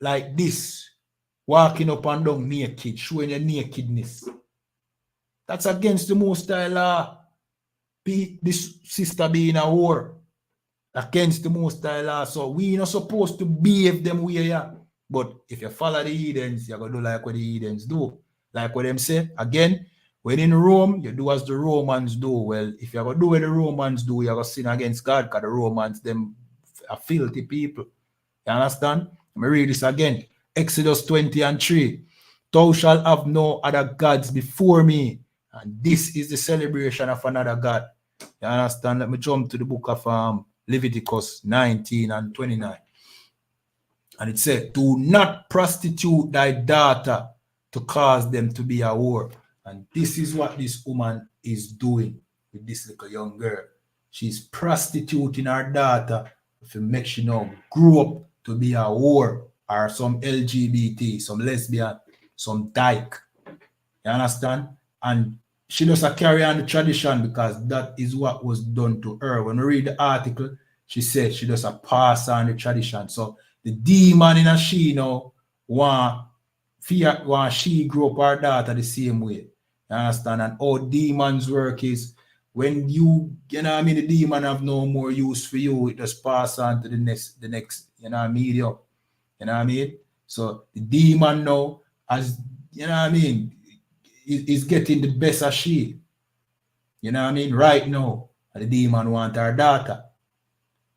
Like this, walking up and down naked, showing your nakedness. That's against the Most High law. This sister being a whore. Against the Most High law. So we not supposed to behave them way. Yeah. But if you follow the heathens, you're going to do like what the heathens do. Like what them say, again, when in Rome, you do as the Romans do. Well, if you're going to do what the Romans do, you're going to sin against God, because the Romans, them are filthy people. You understand? Let me read this again. Exodus 20:3. Thou shalt have no other gods before me. And this is the celebration of another God. You understand? Let me jump to the book of Leviticus 19:29. And it said, do not prostitute thy daughter to cause them to be a whore. And this is what this woman is doing with this little young girl. She's prostituting her daughter to make she now grow up to be a whore, or some LGBT, some lesbian, some dyke. You understand? And she doesn't carry on the tradition, because that is what was done to her. When we read the article, she said she doesn't pass on the tradition. So the demon in her she now want she grew up her daughter the same way. You understand? And how demons work is, when you know what I mean, the demon have no more use for you, it just pass on to the next, you know what I mean, medium. You know what I mean? So the demon now, as you know what I mean, is getting the best of she. You know what I mean? Right now, and the demon want her daughter.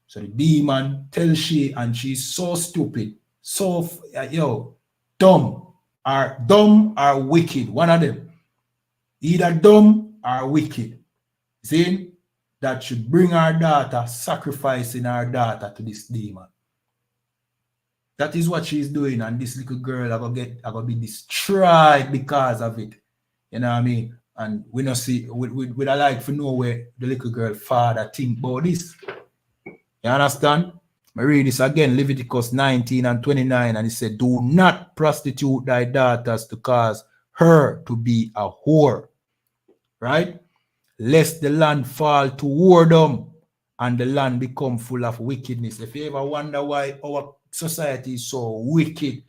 So the demon tells she, and she's so stupid, so dumb or wicked. One of them. Either dumb or wicked. See? That should bring our daughter, sacrificing our daughter to this demon. That is what she's doing, and this little girl are gonna be destroyed because of it. You know what I mean? And we don't see, we'd like to know where the little girl father think about this. You understand? I read this again, Leviticus 19:29, and it said, do not prostitute thy daughters to cause her to be a whore. Right? Lest the land fall to whoredom, and the land become full of wickedness. If you ever wonder why our society is so wicked,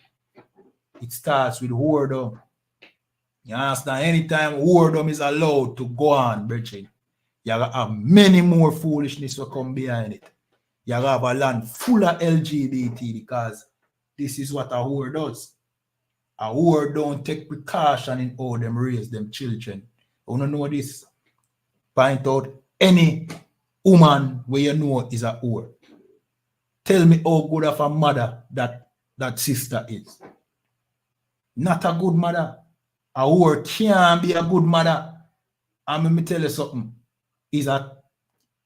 it starts with whoredom. You understand? Anytime whoredom is allowed to go on, brethren, you have many more foolishness will come behind it. You have a land full of LGBT because this is what a whore does. A whore don't take precaution in how them raise them children. You don't know this? Point out any woman where you know is a whore. Tell me how good of a mother that sister is. Not a good mother. A whore can't be a good mother. And let me tell you something. Is a,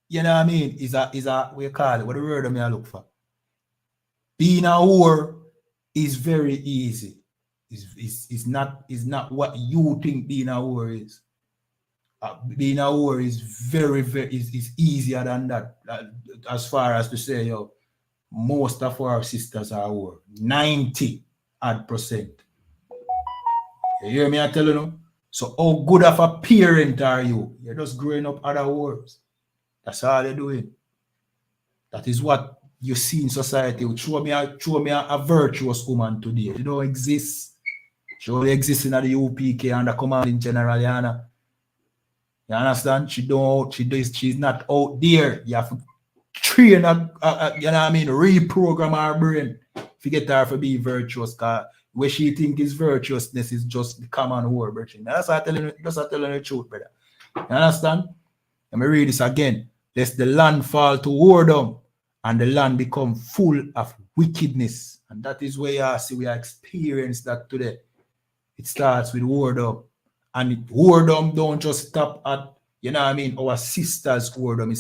you know what I mean? Is a what you call it? What the word I look for? Being a whore is very easy. It's not what you think being a whore is. Being a whore is very is easier than that. As far as to say, yo, most of our sisters are whore. 90% You hear me? I tell you. So how good of a parent are you? You're just growing up other whores. That's all you're doing. That is what you see in society. Show me a virtuous woman today. She don't exist. She only exists in the UPK and the commanding general, YAHANNA. You understand? She's not out there. You have to train you know what I mean, reprogram her brain to get her to be virtuous, because where she think is virtuousness is just the common whore, brethren. That's what I'm telling you, the truth, brother. You understand? Let me read this again. Lest the land fall to whoredom and the land become full of wickedness. And that is where you see we are experiencing that today. It starts with whoredom. And whoredom don't just stop at, you know what I mean, our sisters' whoredom. It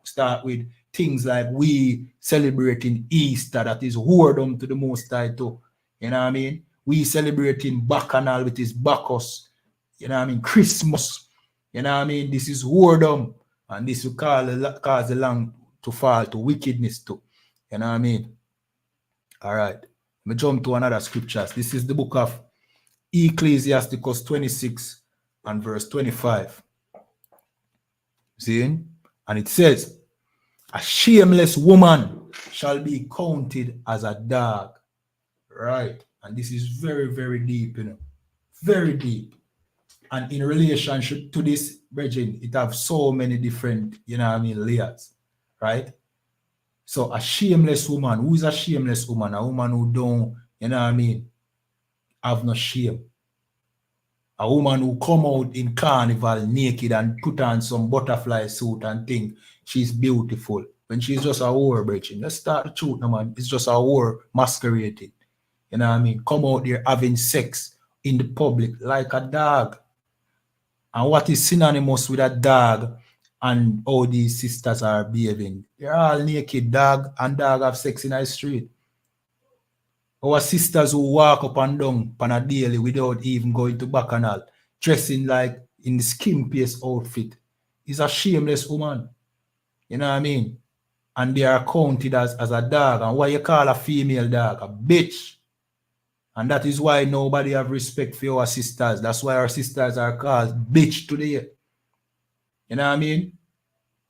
start with things like we celebrating Easter, that is whoredom to the Most High too. You know what I mean? We celebrating Bacchanal with his Bacchus. You know what I mean? Christmas. You know what I mean? This is whoredom. And this will cause the land to fall to wickedness too. You know what I mean? All right. Let me jump to another scriptures. This is the book of Ecclesiasticus 26 and verse 25. See? And it says, a shameless woman shall be counted as a dog. Right. And this is very, very deep, you know. Very deep. And in relationship to this, brethren, it have so many different, you know what I mean, layers. Right? So a shameless woman, who is a shameless woman? A woman who don't, you know what I mean, have no shame. A woman who come out in Carnival naked and put on some butterfly suit and think she's beautiful when she's just a whore, brethren. Let's start the truth, no man. It's just a whore masquerading. You know what I mean? Come out there having sex in the public like a dog. And what is synonymous with a dog and how these sisters are behaving? They're all naked, dog, and dog have sex in the street. Our sisters who walk up and down on a daily without even going to Bacchanal, dressing like in the skimpiest outfit, is a shameless woman. You know what I mean? And they are counted as a dog. And what you call a female dog? A bitch. And that is why nobody have respect for our sisters. That's why our sisters are called bitch today. You know what I mean?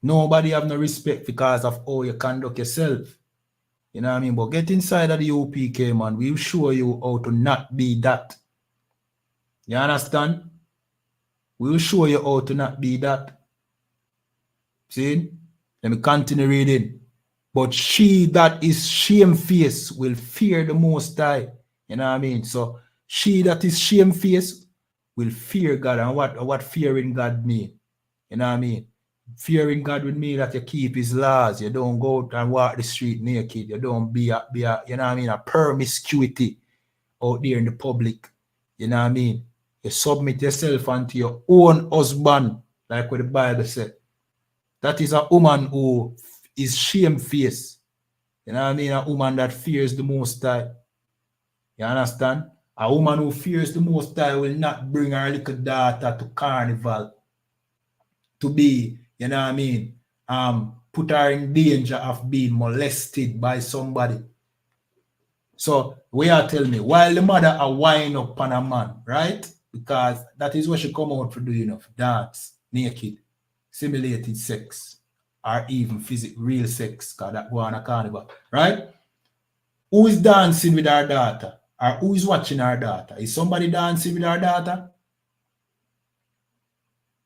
Nobody have no respect because of how you conduct yourself. You know what I mean? But get inside of the UPK, man. We'll show you how to not be that. You understand? We'll show you how to not be that. See? Let me continue reading. But she that is shamefaced will fear the Most High. You know what I mean? So she that is shamefaced will fear God. And what fearing God mean? You know what I mean? Fearing God would mean that you keep his laws. You don't go out and walk the street naked. You don't be a you know what I mean, a promiscuity out there in the public. You know what I mean? You submit yourself unto your own husband, like what the Bible said. That is a woman who is shamefaced. You know what I mean? A woman that fears the Most High. You understand? A woman who fears the Most High will not bring her little daughter to Carnival to be, you know what I mean, put her in danger of being molested by somebody. So, we are telling me, while the mother are wind up on a man, right? Because that is what she come out to do, you know, dance, naked, simulated sex. or even real sex, because that go on a carnival, right? Who is dancing with our daughter? Or who is watching our daughter? Is somebody dancing with our daughter?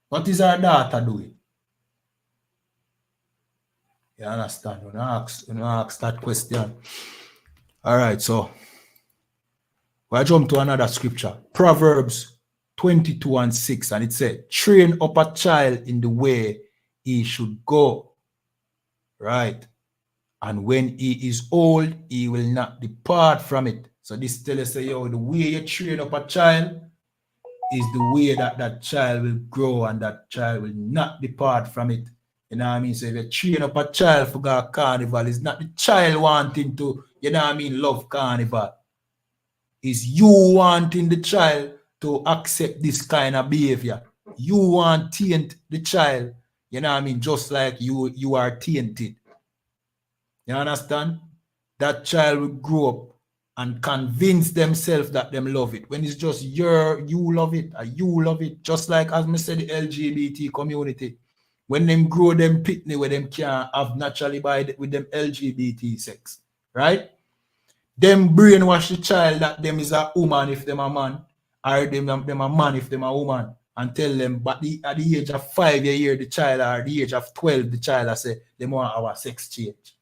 What is our daughter doing? You understand? You ask that question. All right, so I jump to another scripture. Proverbs 22:6, and it said, train up a child in the way he should go. Right? And when he is old, he will not depart from it. So this tells us, yo, the way you train up a child is the way that that child will grow and that child will not depart from it. You know what I mean? So if you train up a child for go carnival, it's not the child wanting to, you know what I mean, love carnival. It's you wanting the child to accept this kind of behavior. You want to taint the child, you know what I mean, just like you are tainted. You understand? That child will grow up and convince themselves that them love it. When it's just you love it, or you love it. Just like as me said, the LGBT community. When them grow them pitney where them can't have naturally with them LGBT sex. Right? Them brainwash the child that them is a woman if them a man, or them a man if them a woman. And tell them, but at the age of 5 you hear the child, or the age of 12 the child I say they want our sex change.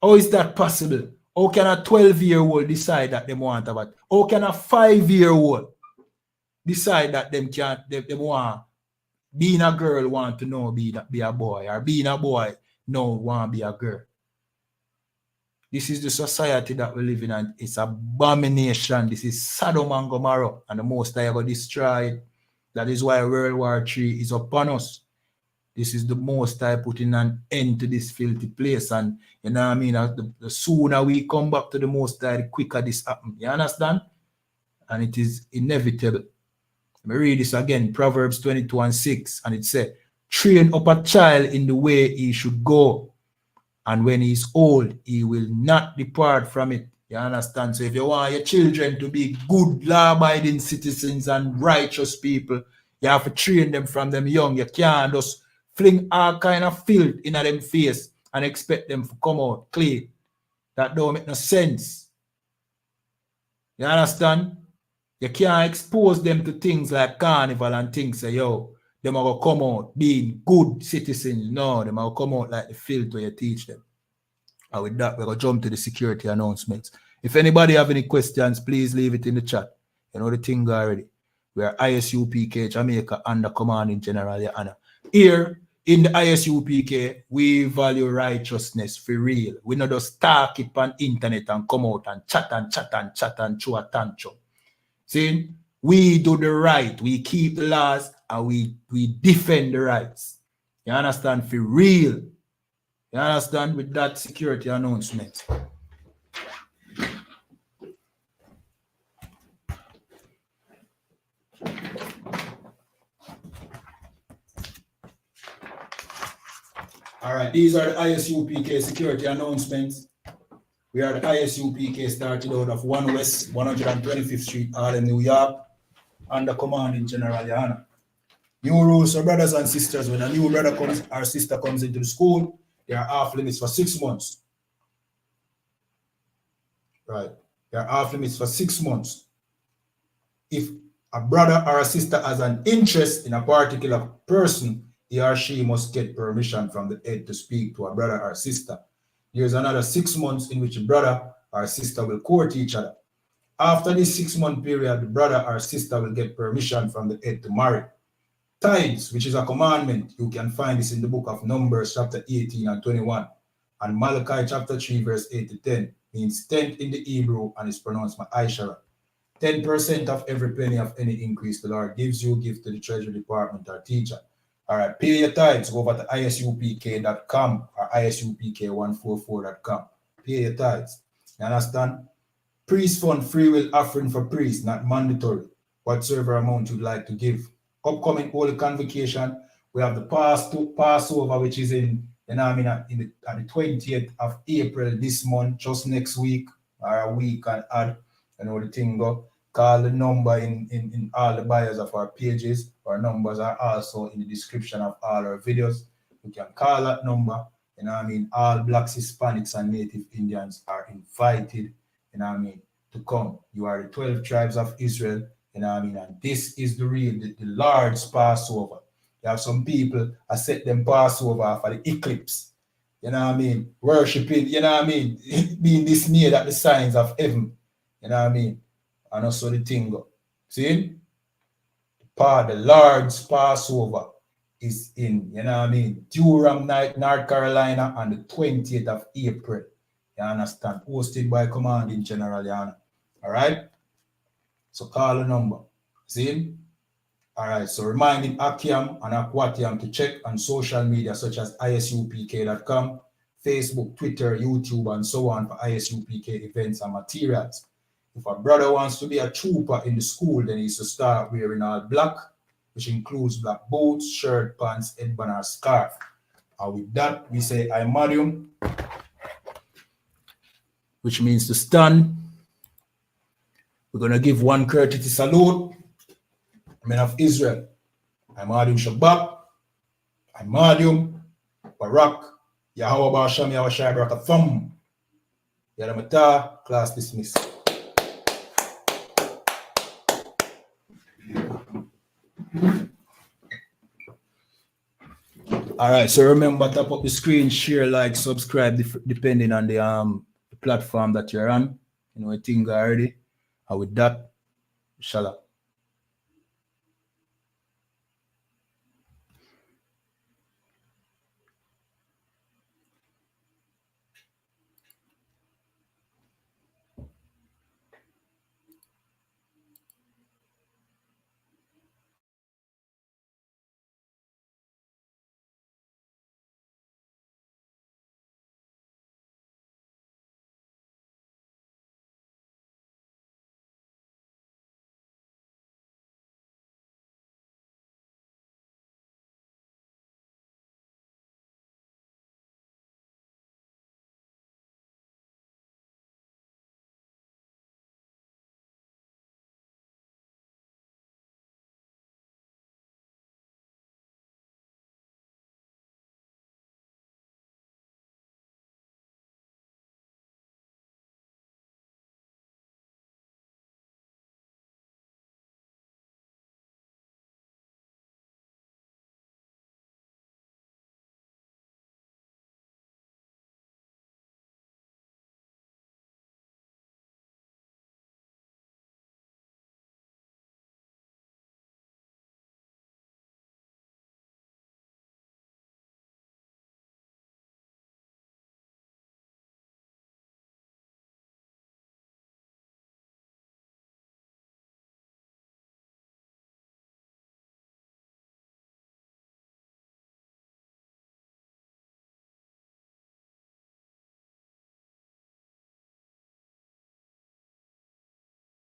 How is that possible? How can a 12-year-old decide that they want to have it? How can a 5-year-old decide that them want being a girl want to know be a boy, or being a boy no want to be a girl? This is the society that we live in, and it's abomination. This is Sodom and Gomorrah, and the Most High will destroy it. That is why World War III is upon us. This is the Most High putting an end to this filthy place. And you know what I mean? The sooner we come back to the Most High, the quicker this happens. You understand? And it is inevitable. Let me read this again. Proverbs 22:6. And it says, train up a child in the way he should go. And when he is old, he will not depart from it. You understand? So if you want your children to be good, law-abiding citizens and righteous people, you have to train them from them young. You can't just fling all kind of filth in them face and expect them to come out clean. That don't make no sense. You understand? You can't expose them to things like carnival and things. Say, yo, them are going to come out being good citizens. No, them are going to come out like the filth where you teach them. And with that, we're going to jump to the security announcements. If anybody have any questions, please leave it in the chat. You know the thing already. We are I.S.U.P.K, Jamaica, under command in General YAHANNA. Here, in the I.S.U.P.K, we value righteousness for real. We not just talk it on internet and come out and chat and chew a tantrum. See, we do the right. We keep the laws and we defend the rights. You understand? For real. You understand? With that security announcement. All right, these are the I.S.U.P.K security announcements. We are the I.S.U.P.K started out of 1 West 125th Street, Harlem, New York, under command in General YAHANNA. New rules for brothers and sisters. When a new brother comes or sister comes into the school, they are off limits for 6 months. Right. They are off limits for 6 months. If a brother or a sister has an interest in a particular person, he or she must get permission from the head to speak to a brother or sister. There's another 6 months in which a brother or sister will court each other. After this 6-month period, the brother or sister will get permission from the head to marry. Tithes, which is a commandment, you can find this in the book of Numbers, chapter 18 and 21. And Malachi, chapter 3, verse 8 to 10, means tenth in the Hebrew and is pronounced Ma'aishara. 10% of every penny of any increase the Lord gives you, give to the Treasury Department or teacher. All right, pay your tithes. Go over to ISUPK.com or ISUPK144.com. Pay your tithes. You understand? Priest fund, free will offering for priests, not mandatory. Whatsoever amount you'd like to give. Upcoming Holy Convocation, we have the Passover, which is in the 20th of April this month, just next week, or a week and add, you know the thing go. Call the number in all the bios of our pages. Our numbers are also in the description of all our videos. You can call that number. You know what I mean? All blacks, Hispanics, and Native Indians are invited, you know what I mean, to come. You are the 12 tribes of Israel, you know what I mean? And this is the Lord's Passover. You have some people I set them Passover for the eclipse. You know what I mean? Worshipping, you know what I mean? Being dismayed at the signs of heaven. You know what I mean? And also the thing go. See? The Lord's Passover is in, you know what I mean, Durham, North Carolina on the 20th of April. You understand? Hosted by Commanding General Yana. All right? So call the number. See? All right. So reminding Akiam and Akwatiam to check on social media such as ISUPK.com, Facebook, Twitter, YouTube, and so on for ISUPK events and materials. If a brother wants to be a trooper in the school, then he needs to start wearing all black, which includes black boots, shirt, pants, headband, or scarf. And with that, we say I.M.A.D.U.M, which means to stand. We're going to give one courtesy salute. Men of Israel. I.M.A.D.U.M Shabbat. I.M.A.D.U.M Barak. Yahweh Ba'asham Yahweh Shai Barakatham. Yadamata. Class dismissed. All right, so remember, tap up the screen, share, like, subscribe, depending on the platform that you're on. You know, I think already. And with that, shalom.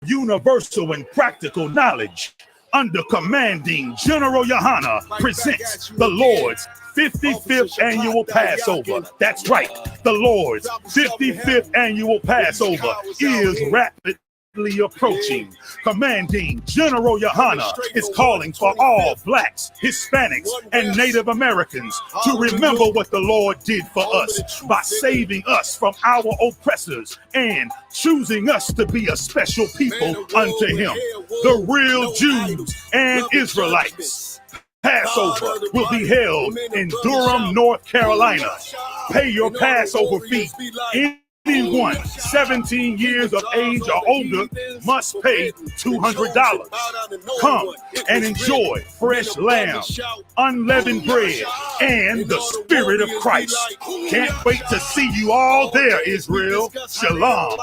Universal and practical knowledge under commanding General YAHANNA presents the Lord's 55th annual Passover. That's right, the Lord's 55th annual Passover is rapidly approaching. Commanding General YAHANNA is calling for all blacks, Hispanics, and Native Americans to remember what the Lord did for us by saving us from our oppressors and choosing us to be a special people unto him, the real Jews and Israelites. Passover will be held in Durham, North Carolina. Pay your Passover fee. Anyone 17 years of age or older must pay $200. Come and enjoy fresh lamb, unleavened bread, and the Spirit of Christ. Can't wait to see you all there, Israel. Shalom.